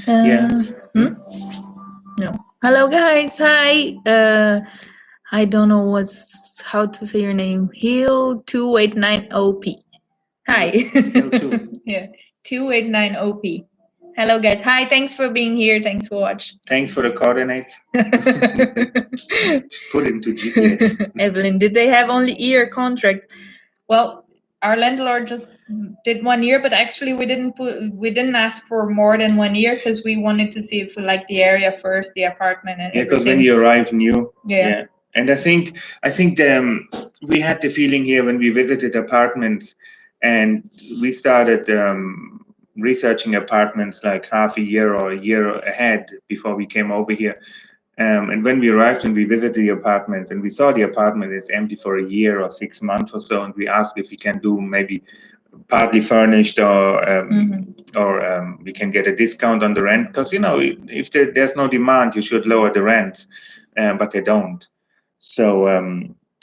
Yes. No. Hello guys. Hi. I don't know how to say your name. Heel 289 OP. Hi. Heel 2. Yeah. 289 OP. Hello guys. Hi. Thanks for being here. Thanks for watching. Thanks for the coordinates. Just put it into GPS. Evelyn, did they have only year contract? Well, our landlord just did 1 year, but actually we didn't ask for more than 1 year because we wanted to see if we liked the area first, the apartment, and everything. Because when you arrive new, yeah. And I think we had the feeling here when we visited apartments, and we started researching apartments like half a year or a year ahead before we came over here. And when we arrived and we visited the apartment and we saw the apartment is empty for a year or 6 months or so, and we asked if we can do maybe partly furnished or we can get a discount on the rent, because if there's no demand, you should lower the rents, but they don't. So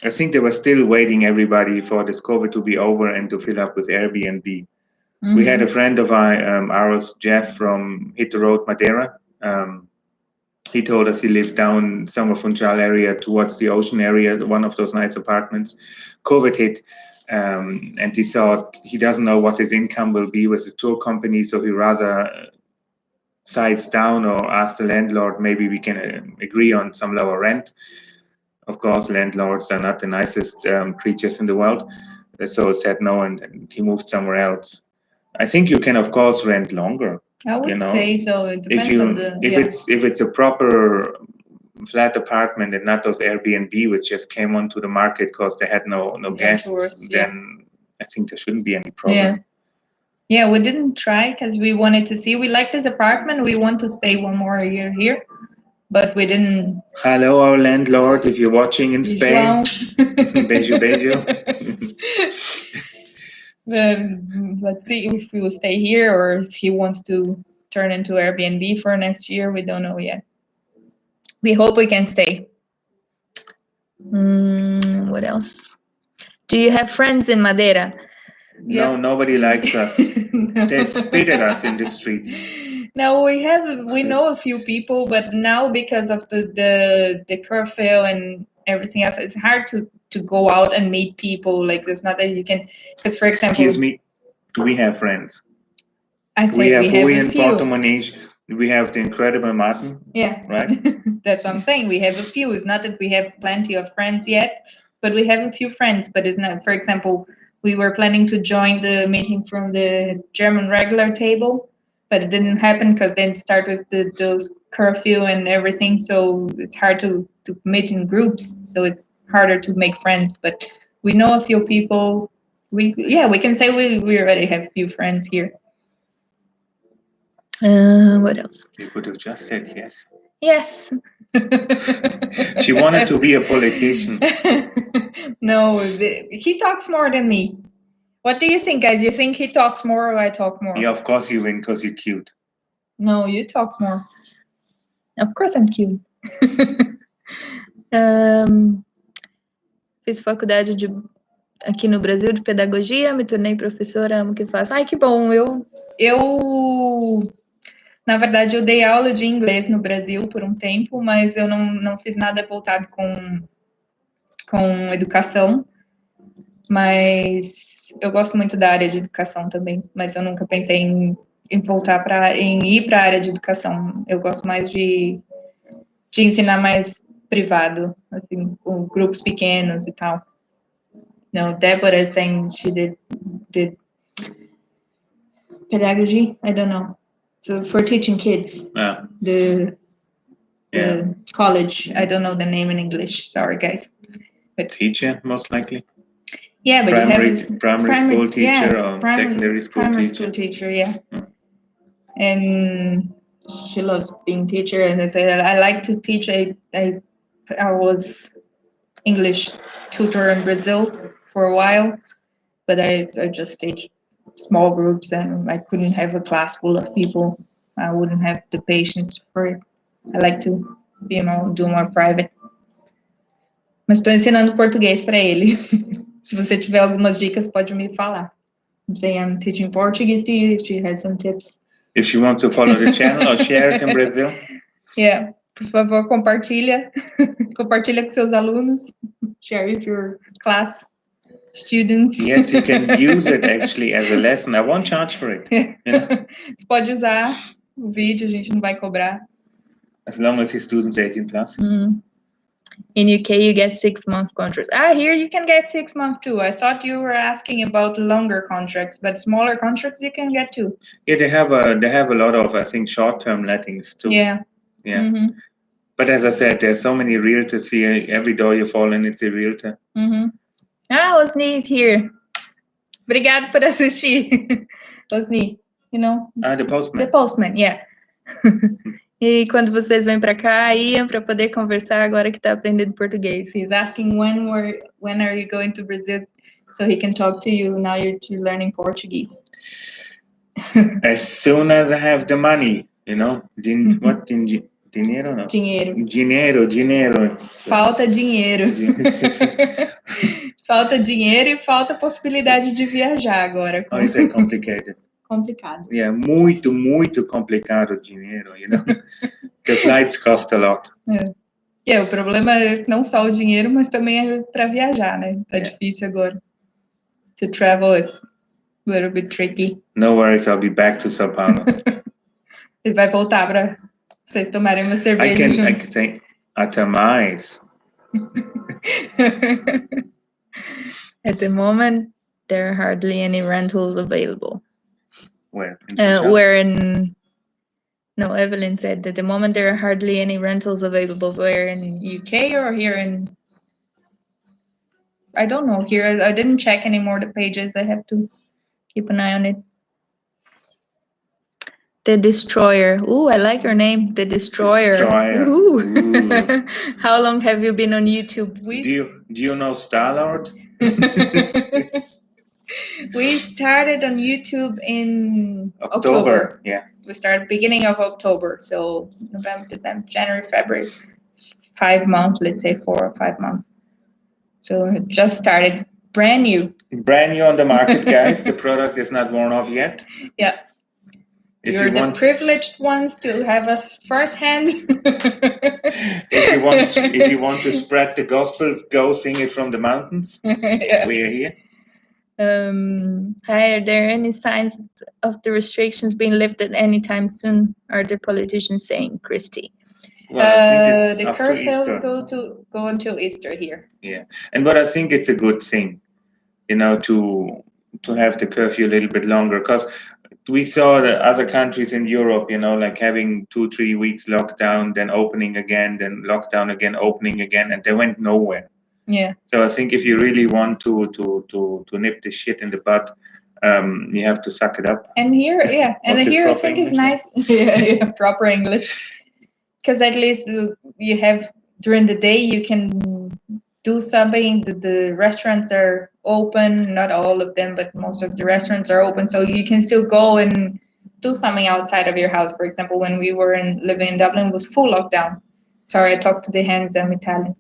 I think they were still waiting everybody for this COVID to be over and to fill up with Airbnb. We had a friend of ours, Jeff from Hit the Road Madeira. He told us he lived down Summer Funchal area towards the ocean area, one of those nice apartments. COVID hit, and he thought he doesn't know what his income will be with his tour company, so he rather sized down or asked the landlord, maybe we can agree on some lower rent. Of course, landlords are not the nicest creatures in the world, so said no, and he moved somewhere else. I think you can, of course, rent longer. I would say so. It depends on the. If it's a proper flat apartment and not those Airbnb which just came onto the market because they had no guests, then I think there shouldn't be any problem. Yeah, we didn't try because we wanted to see. We liked this apartment. We want to stay 1 more year here, but we didn't. Hello, our landlord, if you're watching in Spain. Beijo, beijo. Let's see if we will stay here or if he wants to turn into Airbnb for next year. We don't know yet. We hope we can stay. What else? Do you have friends in Madeira? No, nobody likes us. No. They spit at us in the streets. No, we know a few people, but now because of the curfew and everything else, it's hard to go out and meet people. Like there's not that you can, because for example, excuse me, we have friends. I said we have a few. Porto Moniz, we have the incredible Martin. Yeah, right. That's what I'm saying. We have a few. It's not that we have plenty of friends yet, but we have a few friends. But it's not. For example, we were planning to join the meeting from the German regular table, but it didn't happen because then start with those curfew and everything. So it's hard to meet in groups. So it's harder to make friends. But we know a few people. We can say we already have a few friends here. What else? You could have just said yes. Yes. She wanted to be a politician. No, he talks more than me. What do you think, guys? You think he talks more or I talk more? Yeah, of course you win because you're cute. No, you talk more. Of course I'm cute. Fiz faculdade aqui no Brasil de pedagogia, me tornei professora, amo o que faço. Ai, que bom! Na verdade, eu dei aula de inglês no Brasil por um tempo, mas eu não fiz nada voltado com educação. Mas eu gosto muito da área de educação também, mas eu nunca pensei em ir para a área de educação. Eu gosto mais de ensinar mais privado, assim, com grupos pequenos e tal. No, Deborah is saying she did pedagogy. I don't know. So for teaching kids, the college. I don't know the name in English. Sorry, guys. But teacher, most likely. Yeah, but primary school teacher or secondary school teacher. Yeah. And she loves being teacher, and I said I like to teach. I was English tutor in Brazil for a while, but I just teach small groups, and I couldn't have a class full of people. I wouldn't have the patience for it. I like to do more private. Mas estou ensinando português para ele. Se você tiver algumas dicas, pode me falar. I'm saying I'm teaching Portuguese to you if she has some tips. If she wants to follow the channel or share it in Brazil. Yeah, por favor, compartilha. Compartilha com seus alunos. Share with your class students. Yes, you can use it actually as a lesson. I won't charge for it. Yeah. Você pode usar o vídeo, a gente não vai cobrar. As long as your student's 18 plus. In UK, you get 6-month contracts. Here you can get 6 months too. I thought you were asking about longer contracts, but smaller contracts you can get too. Yeah, they have a lot of, I think, short-term lettings too. Yeah. But as I said, there's so many realtors here. Every door you fall in, it's a realtor. Osni is here. Obrigado por assistir. Osni, you know. The postman. The postman, yeah. E quando vocês vêm para cá, iam para poder conversar agora que está aprendendo português. He's asking when are you going to Brazil so he can talk to you now you're learning Portuguese. As soon as I have the money, you know. Dinheiro não? Dinheiro. Falta dinheiro. Falta dinheiro e falta possibilidade de viajar agora. Oh, is that complicated? Complicado. Yeah, muito complicado dinheiro, you know. The flights cost a lot. O problema é não só o dinheiro, mas também é para viajar, né? Tá difícil agora. To travel is a little bit tricky. No worries, I'll be back to São Paulo. Ele vai voltar para vocês tomarem uma cerveja juntos. I can say até mais. At the moment, there are hardly any rentals available. Where? No, Evelyn said that at the moment there are hardly any rentals available. Where, in UK or here in? I don't know. Here, I didn't check anymore the pages. I have to keep an eye on it. The Destroyer. Ooh, I like your name, The Destroyer. Ooh. How long have you been on YouTube? Do you know Star-Lord? We started on YouTube in October. Yeah. We started beginning of October. So November, December, January, February. 5 months, let's say 4 or 5 months. So it just started brand new. Brand new on the market, guys. The product is not worn off yet. Yeah. You're the privileged ones to have us firsthand. If you want to spread the gospel, go sing it from the mountains. Yeah. We're here. Hi, are there any signs of the restrictions being lifted anytime soon? Are the politicians saying, Christy? Well, the curfew go until Easter here. Yeah, but I think it's a good thing, you know, to have the curfew a little bit longer, because we saw the other countries in Europe, you know, like having 2-3 weeks lockdown, then opening again, then lockdown again, opening again, and they went nowhere. Yeah. So I think if you really want to nip the shit in the bud, You have to suck it up. And here, and Was this here I proper think it's English? nice. Proper English. Because at least you have, during the day, you can do something. The restaurants are open, not all of them, but most of the restaurants are open. So you can still go and do something outside of your house. For example, when we were living in Dublin, it was full lockdown. Sorry, I talked to the hands, I'm Italian.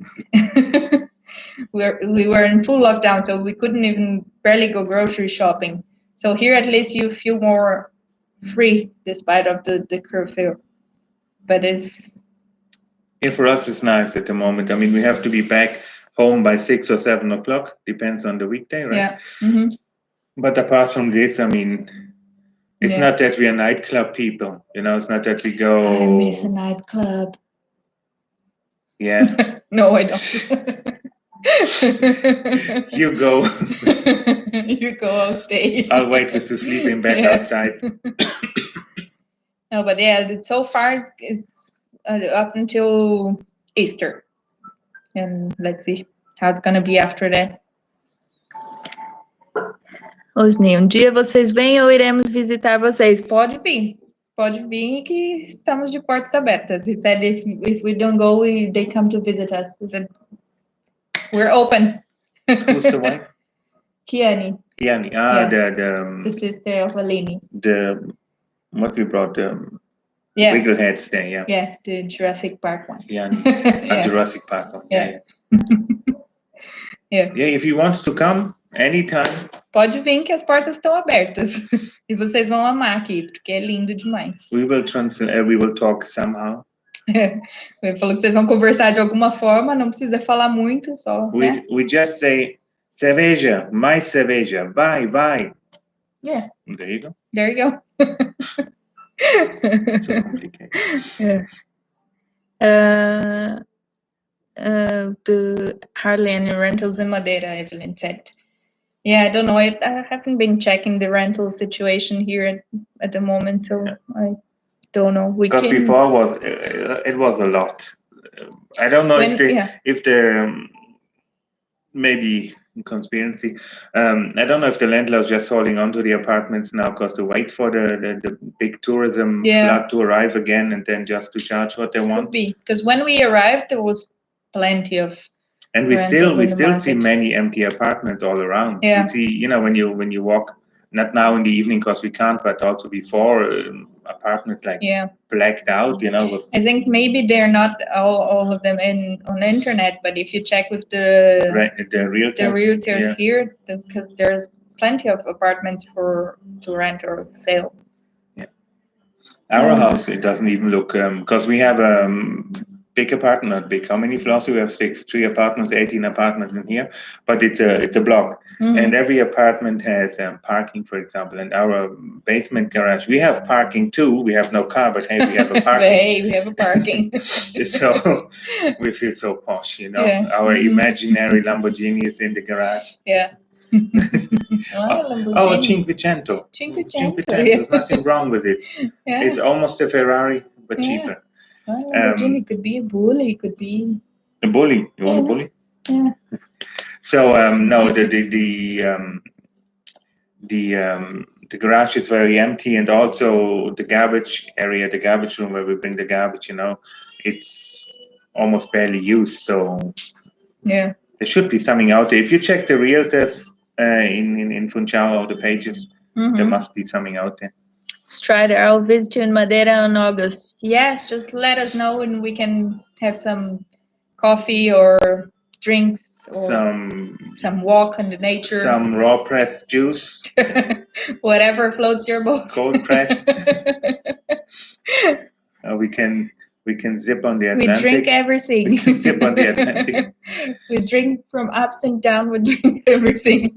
we were in full lockdown, so we couldn't even barely go grocery shopping. So here at least you feel more free despite of the curfew. But For us it's nice at the moment. I mean, we have to be back home by 6 or 7 o'clock, depends on the weekday, right? Yeah. Mm-hmm. But apart from this, I mean, it's not that we are nightclub people, it's not that we go. I miss a nightclub. Yeah. No, I don't. You go. You go, I'll stay. I'll wait with the sleeping bag outside. No, but so far it's up until Easter. And let's see how it's gonna be after that. Osni, dia vocês vêm ou iremos visitar vocês? Pode vir que estamos de portas abertas. He said if we don't go, they come to visit us. He said, we're open. Who's the wife? Kiani. The sister of Alini. What we brought, Wiggleheads there, yeah. Yeah, the Jurassic Park one. Kiani, Jurassic Park one. Yeah. Yeah, if you want to come, anytime. Pode vir que as portas estão abertas. E vocês vão amar aqui, porque é lindo demais. We will talk somehow. Ele falou que vocês vão conversar de alguma forma, não precisa falar muito, só. We just say, cerveja, mais cerveja, vai. Yeah. There you go. There you go. It's so complicated. Yeah. The hardly any rentals in Madeira, Evelyn said. Yeah, I don't know. I haven't been checking the rental situation here at the moment, so I don't know. Because before it was a lot. I don't know if the maybe conspiracy. I don't know if the landlords just holding on to the apartments now because to wait for the big tourism flood to arrive again and then just to charge what they want. Could be, because when we arrived there was plenty of. And we still see many empty apartments all around. Yeah. We see, when you walk, not now in the evening because we can't, but also before, apartments blacked out. I think maybe they're not all of them on the internet, but if you check with the realtors here, because there's plenty of apartments to rent or sale. Yeah. Our house, it doesn't even look because we have big apartment, not big. How many floors? We have 3 apartments, 18 apartments in here, but it's a block, and every apartment has parking, for example. And our basement garage, we have parking too. We have no car, but hey, we have a parking. We have a parking. So we feel so posh, Our imaginary Lamborghini is in the garage. Yeah. Cinquecento. There's nothing wrong with it. Yeah. It's almost a Ferrari, but cheaper. Lamborghini could be a bully. It could be a bully. You want a bully? Yeah. So no, the garage is very empty, and also the garbage area, the garbage room where we bring the garbage. It's almost barely used. So there should be something out there. If you check the realtors in Funchal or the pages, there must be something out there. Strider, I'll visit you in Madeira in August. Yes, just let us know and we can have some coffee or drinks or some walk in the nature. Some raw pressed juice. Whatever floats your boat. Cold pressed. We can zip on the Atlantic. We drink everything. We can zip on the Atlantic. We drink from ups and down. We drink everything.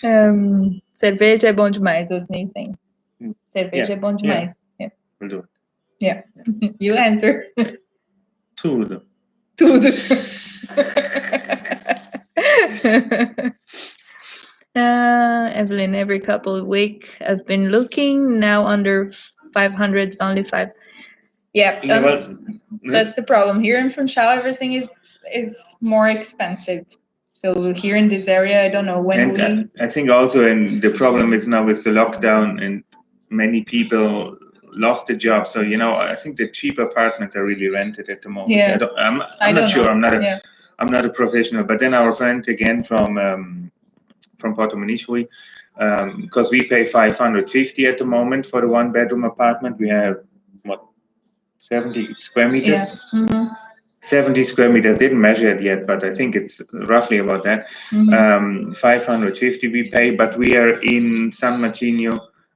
Cerveja é bom demais, Osni. Cerveja é bom demais. Yeah. We'll do it. Yeah. You answer. Tudo. Evelyn, every couple of weeks I've been looking. Now under 500, it's only 5. Yeah. That's the problem. Here in Funchal, everything is more expensive. So here in this area, I don't know when And I think also, and the problem is now with the lockdown, and many people lost a job. So I think the cheap apartments are really rented at the moment. Yeah. I'm not sure. Know. I'm not a professional. But then our friend again from Porto Manishui, because we pay 550 at the moment for the 1-bedroom apartment. We have 70 square meters. Yeah. Mm-hmm. 70 square meters. Didn't measure it yet, but I think it's roughly about that. Mm-hmm. 550 we pay, but we are in San Martino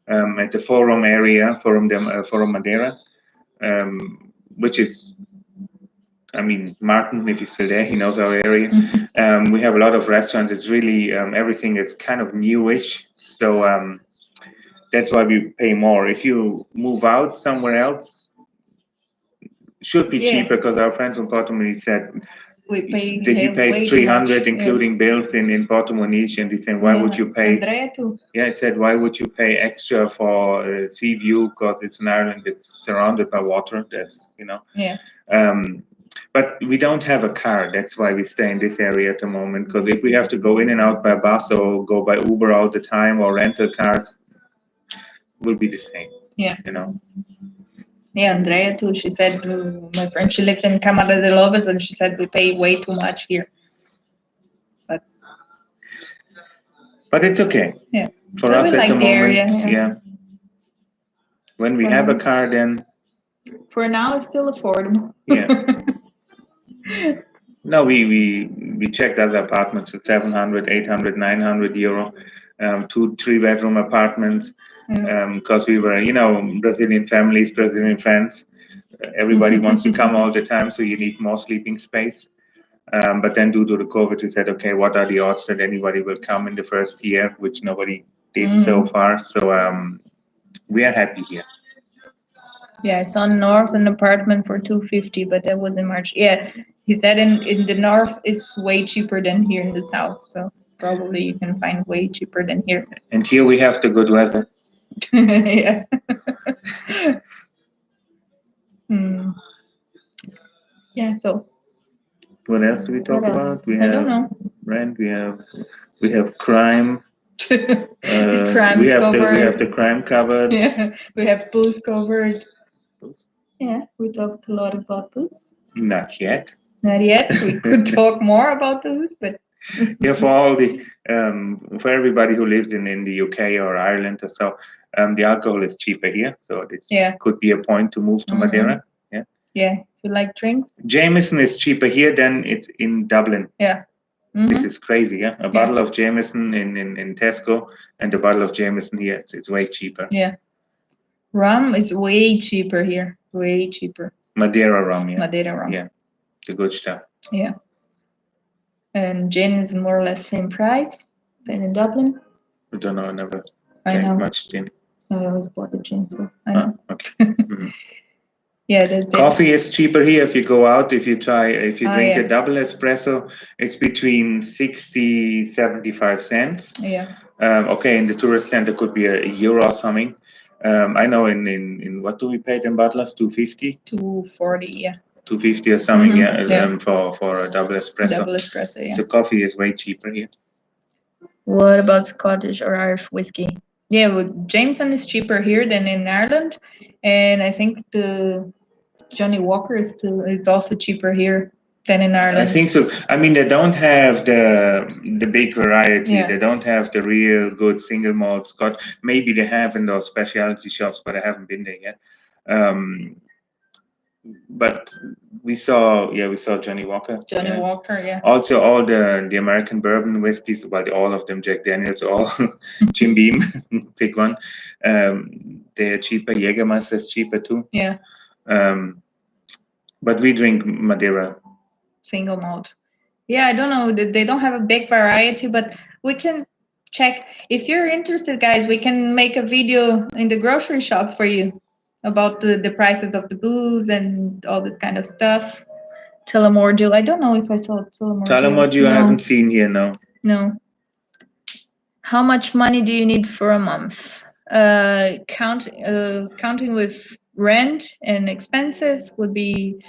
at the Forum area, Forum Madeira, which is, Martin, if he's still there, he knows our area. Mm-hmm. We have a lot of restaurants. It's really, everything is kind of newish. So that's why we pay more. If you move out somewhere else, should be cheaper, because our friend from Porto Moniz said he pays 300 including bills in Porto Moniz, and he said, why would you pay? Andrea too. Yeah, he said, why would you pay extra for sea view? Because it's an island, it's surrounded by water. There's, Yeah. But we don't have a car. That's why we stay in this area at the moment. Because if we have to go in and out by bus or go by Uber all the time or rental cars, will be the same. Yeah. Yeah, Andrea too. She said, my friend, she lives in Camara de Lobos, and she said we pay way too much here. But it's okay. Yeah. For us at the moment, area, When we have a car, then. For now, it's still affordable. Yeah. No, we checked other apartments at 700, 800, 900 euro, 2-3 bedroom apartments, because we were, Brazilian families, Brazilian friends. Everybody wants to come all the time, so you need more sleeping space. But then due to the COVID, we said, okay, what are the odds that anybody will come in the first year, which nobody did so far. So we are happy here. Yeah, I saw north an apartment for 250, but that was in March. Yeah, he said in the north it's way cheaper than here in the south. So probably you can find way cheaper than here. And here we have the good weather. Yeah. Yeah. So. What else do we talk about? We have I don't know. Rent. We have crime. Crime we have covered. the crime covered. Yeah, we have booze covered. Yeah, we talked a lot about booze. Not yet. Not yet. We could talk more about booze, but. Yeah, for all the for everybody who lives in the UK or Ireland or so, the alcohol is cheaper here, so this could be a point to move to Madeira. Yeah. Yeah, if you like drinks. Jameson is cheaper here than it's in Dublin. Yeah. This is crazy, yeah. A bottle of Jameson in Tesco and a bottle of Jameson here, it's way cheaper. Yeah. Rum is way cheaper here. Way cheaper. Madeira rum, yeah. Madeira rum. Yeah. The good stuff. Yeah. And gin is more or less same price than in Dublin. I don't know, I never drank much gin. I always bought the gin too. I know. Okay. Mm-hmm. Yeah, that's Coffee is cheaper here if you go out. If you drink a double espresso, it's between 60-75 cents. Yeah. Okay, in the tourist center could be a euro or something. I know in what do we pay in Butlers? 250? 240, yeah. 250 or something, for a double espresso. Double espresso, yeah. So coffee is way cheaper here. What about Scottish or Irish whiskey? Yeah, well, Jameson is cheaper here than in Ireland, and I think the Johnny Walker it's also cheaper here than in Ireland. I think so. I mean, they don't have the big variety. Yeah. They don't have the real good single malt Scotch. Maybe they have in those specialty shops, but I haven't been there yet. But we saw Johnny Walker. Johnny Walker, yeah. Also, all the American bourbon whiskeys, well, all of them, Jack Daniels, all Jim Beam, pick one. They're cheaper. Jägermeister is cheaper too. Yeah. But we drink Madeira. Single malt. Yeah, I don't know. They don't have a big variety, but we can check. If you're interested, guys, we can make a video in the grocery shop for you about the prices of the booze and all this kind of stuff. Tullamore. I don't know if I saw Tullamore. Tullamore, I haven't seen here, no. No. How much money do you need for a month? Counting with rent and expenses would be,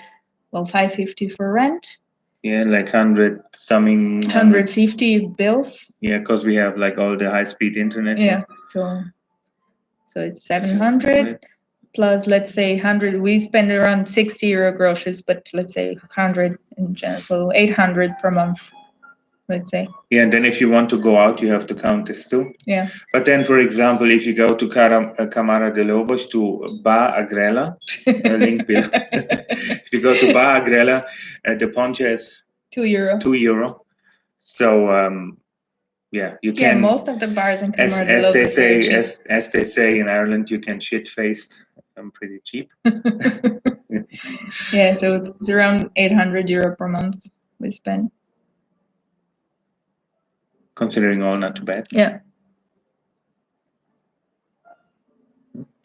well, $550 for rent. Yeah, like 100 something. 150 bills. Yeah, because we have like all the high-speed internet. Yeah, so it's 700 plus, let's say 100. We spend around 60 euro groceries, but let's say 100 in general, so 800 per month, let's say. Yeah, and then if you want to go out, you have to count this too. Yeah. But then, for example, if you go to Camara de Lobos, to Ba Agrela, link below. If you go to Ba Agrela, the Poncha is €2. €2. So yeah, you can. Yeah, most of the bars in Camara de As they Lobos are cheap. say, as they say in Ireland, you can shit-faced. I'm pretty cheap. Yeah, so it's around €800 per month we spend. Considering all, not too bad. Yeah.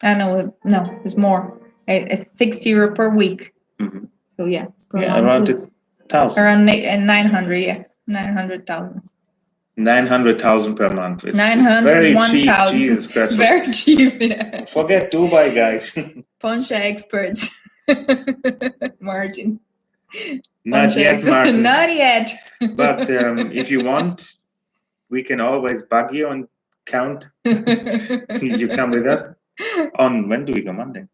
I know. No, it's more. It's €6 per week. Mm-hmm. So yeah, per Yeah, month around it's 1,000. around 900. Yeah, 900,000. 900,000 per month. It's 900, very 1,000. cheap. Jesus Christ. Very cheap. Yeah. Forget Dubai, guys. Poncha experts. Margin. Not Poncha yet, expert. Martin. Not yet. But if you want, we can always bug you and count. You come with us. On when do we go? Monday.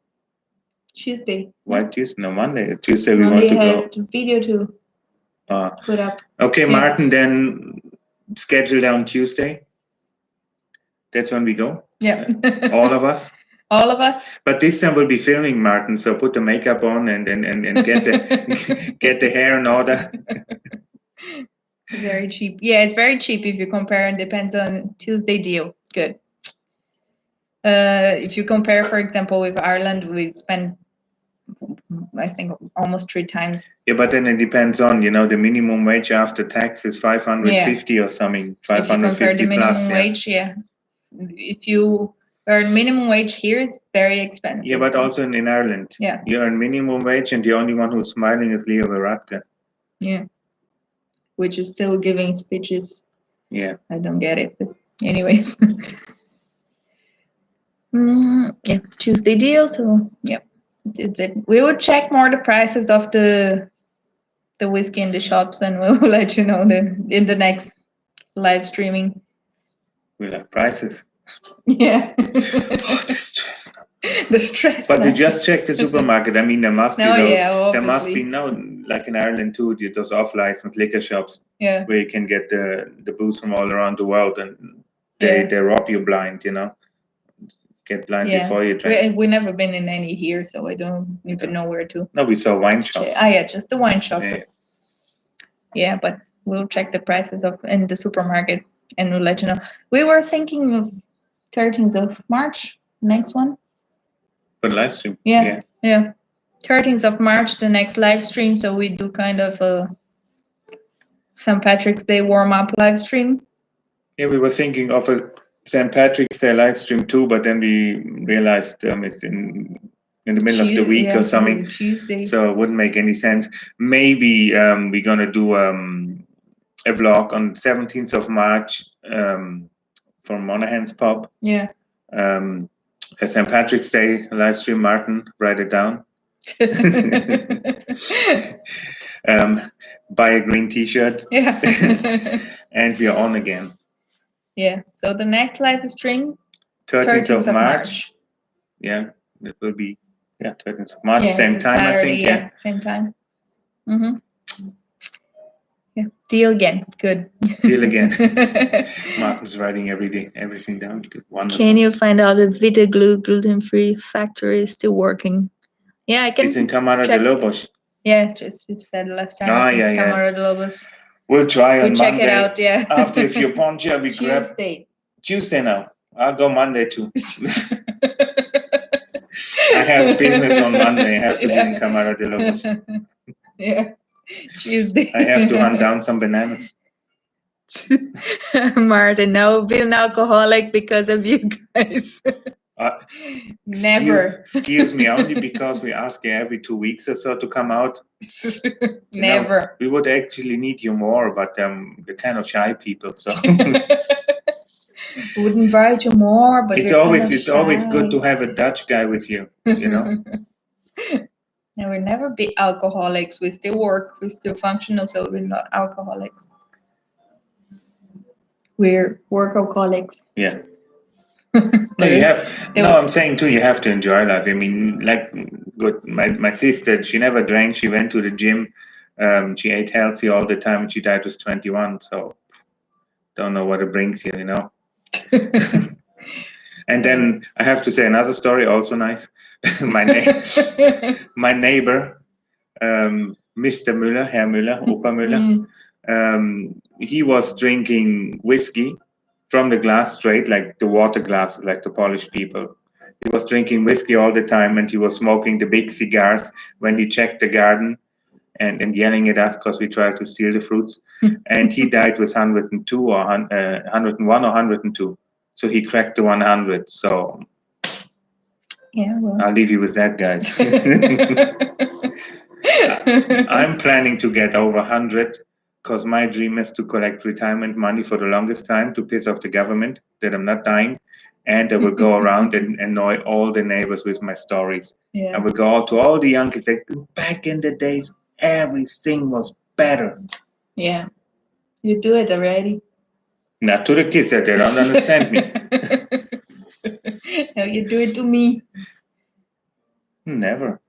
Tuesday. Why Tuesday? No, Monday. Tuesday we Monday want to go. had video to put up. Okay, Yeah. Martin, then schedule down Tuesday. That's when we go. Yeah. All of us. All of us. But this time we'll be filming, Martin. So put the makeup on and get the get the hair in order. Very cheap. Yeah, it's very cheap if you compare. It depends on Tuesday deal. Good. If you compare, for example, with Ireland, we spend, I think, almost 3 times. Yeah, but then it depends on, the minimum wage after tax is 550 or something. 550 if you compare the minimum plus, wage, yeah. If you earn minimum wage here, it's very expensive. Yeah, but also in Ireland. Yeah. You earn minimum wage, and the only one who's smiling is Leo Varadkar. Yeah. Which is still giving speeches. Yeah. I don't get it, but anyways. Yeah, Tuesday deal. So yeah, it's it. We will check more the prices of the whiskey in the shops, and we'll let you know in the next live streaming. We'll have prices. Yeah. Oh, the stress. The stress. But we just checked the supermarket. I mean, there must be those. Yeah, there must be like in Ireland too, those off-licensed liquor shops. Yeah. Where you can get the booze from all around the world, and they rob you blind. Get blind before you drink. We never been in any here, so I don't even know where to. No, we saw wine shops. Yeah, just the wine shop. Yeah, but we'll check the prices in the supermarket, and we'll let you know. We were thinking of 13th of March, next one. For live stream. Yeah. 13th of March, the next live stream. So we do kind of a St. Patrick's Day warm-up live stream. Yeah, we were thinking of a St. Patrick's Day live stream too, but then we realized it's in the middle of the week or something. Tuesday. So it wouldn't make any sense. Maybe we're gonna do a vlog on 17th of March from Monaghan's pub. Yeah. A St. Patrick's Day live stream. Martin, write it down. Buy a green T-shirt. Yeah. And we are on again. Yeah. So the next live stream, 13th of March. Yeah, it will be 13th of March, same time, Saturday, I think. Yeah, same time. Mm-hmm. Yeah. Deal again. Good. Deal again. Martin's writing everything down. Good. Wonderful. Can you find out if Vita Glue gluten-free factory is still working? Yeah, I can. It's in Camara de Lobos. Yeah, just you said last time. Camara de Lobos. We'll try on Monday. Check it out. Yeah. After if you're Poncha, we Tuesday. Tuesday now. I'll go Monday too. I have business on Monday. I have to be in Camara de Lobos. Yeah. Tuesday. I have to hunt down some bananas. Martin, now be an alcoholic because of you guys. Never. Excuse me, only because we ask you every 2 weeks or so to come out. Never. We would actually need you more, but we're kind of shy people, so. Would invite you more, but it's always good to have a Dutch guy with you. And we'll never be alcoholics. We still work. We're still functional, so we're not alcoholics. We're workaholics. Yeah. No, you have. No, I'm saying too. You have to enjoy life. I mean, like, good. My sister, she never drank. She went to the gym. She ate healthy all the time. She died was 21. So, don't know what it brings you, you know. And then I have to say another story, also nice. my neighbor, Mr. Müller, Herr Müller, Opa Müller. He was drinking whiskey from the glass straight, like the water glasses, like the Polish people. He was drinking whiskey all the time, and he was smoking the big cigars when he checked the garden and yelling at us because we tried to steal the fruits. And he died with 102 or 101 or 102. So he cracked the 100. So yeah, well. I'll leave you with that, guys. I'm planning to get over 100 because my dream is to collect retirement money for the longest time to piss off the government that I'm not dying. And I will go around and annoy all the neighbors with my stories. Yeah. I will go out to all the young kids like, back in the days, everything was better. Yeah. You do it already. Not to the kids that they don't understand me. No, you do it to me. Never.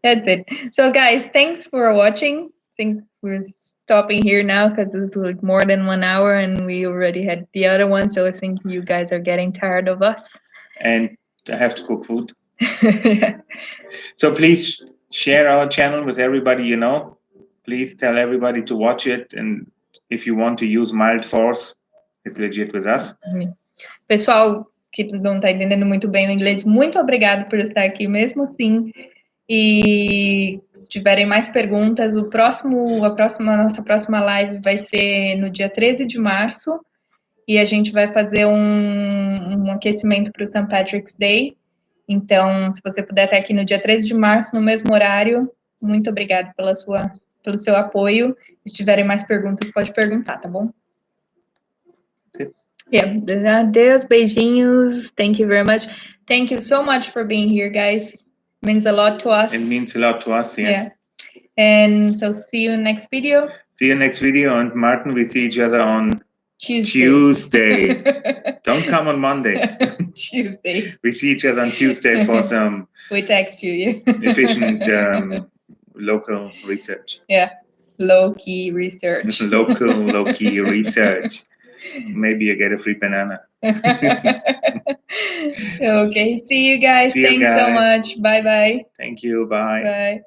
That's it. So, guys, thanks for watching. I think we're stopping here now because it's like more than 1 hour and we already had the other one. So I think you guys are getting tired of us. And I have to cook food. Yeah. So please share our channel with everybody you know. Please tell everybody to watch it. And if you want to use mild force, it's legit with us. Pessoal que não está entendendo muito bem o inglês, muito obrigado por estar aqui mesmo assim. E se tiverem mais perguntas, nossa próxima live vai ser no dia 13 de março. E a gente vai fazer um aquecimento para o St. Patrick's Day. Então, se você puder estar aqui no dia 13 de março, no mesmo horário, muito obrigada pelo seu apoio. Se tiverem mais perguntas, pode perguntar, tá bom? Yeah, adeus, beijinhos. Thank you very much. Thank you so much for being here, guys. It means a lot to us. It means a lot to us, yeah. And so see you next video. See you next video. And Martin, we see each other on Tuesday. Don't come on Monday. Tuesday. We see each other on Tuesday for some we text you. efficient local research. Yeah, low-key research. Low-key research. Maybe you get a free banana. So, okay. See you guys. Thanks so much. Bye-bye. Thank you. Bye. Bye.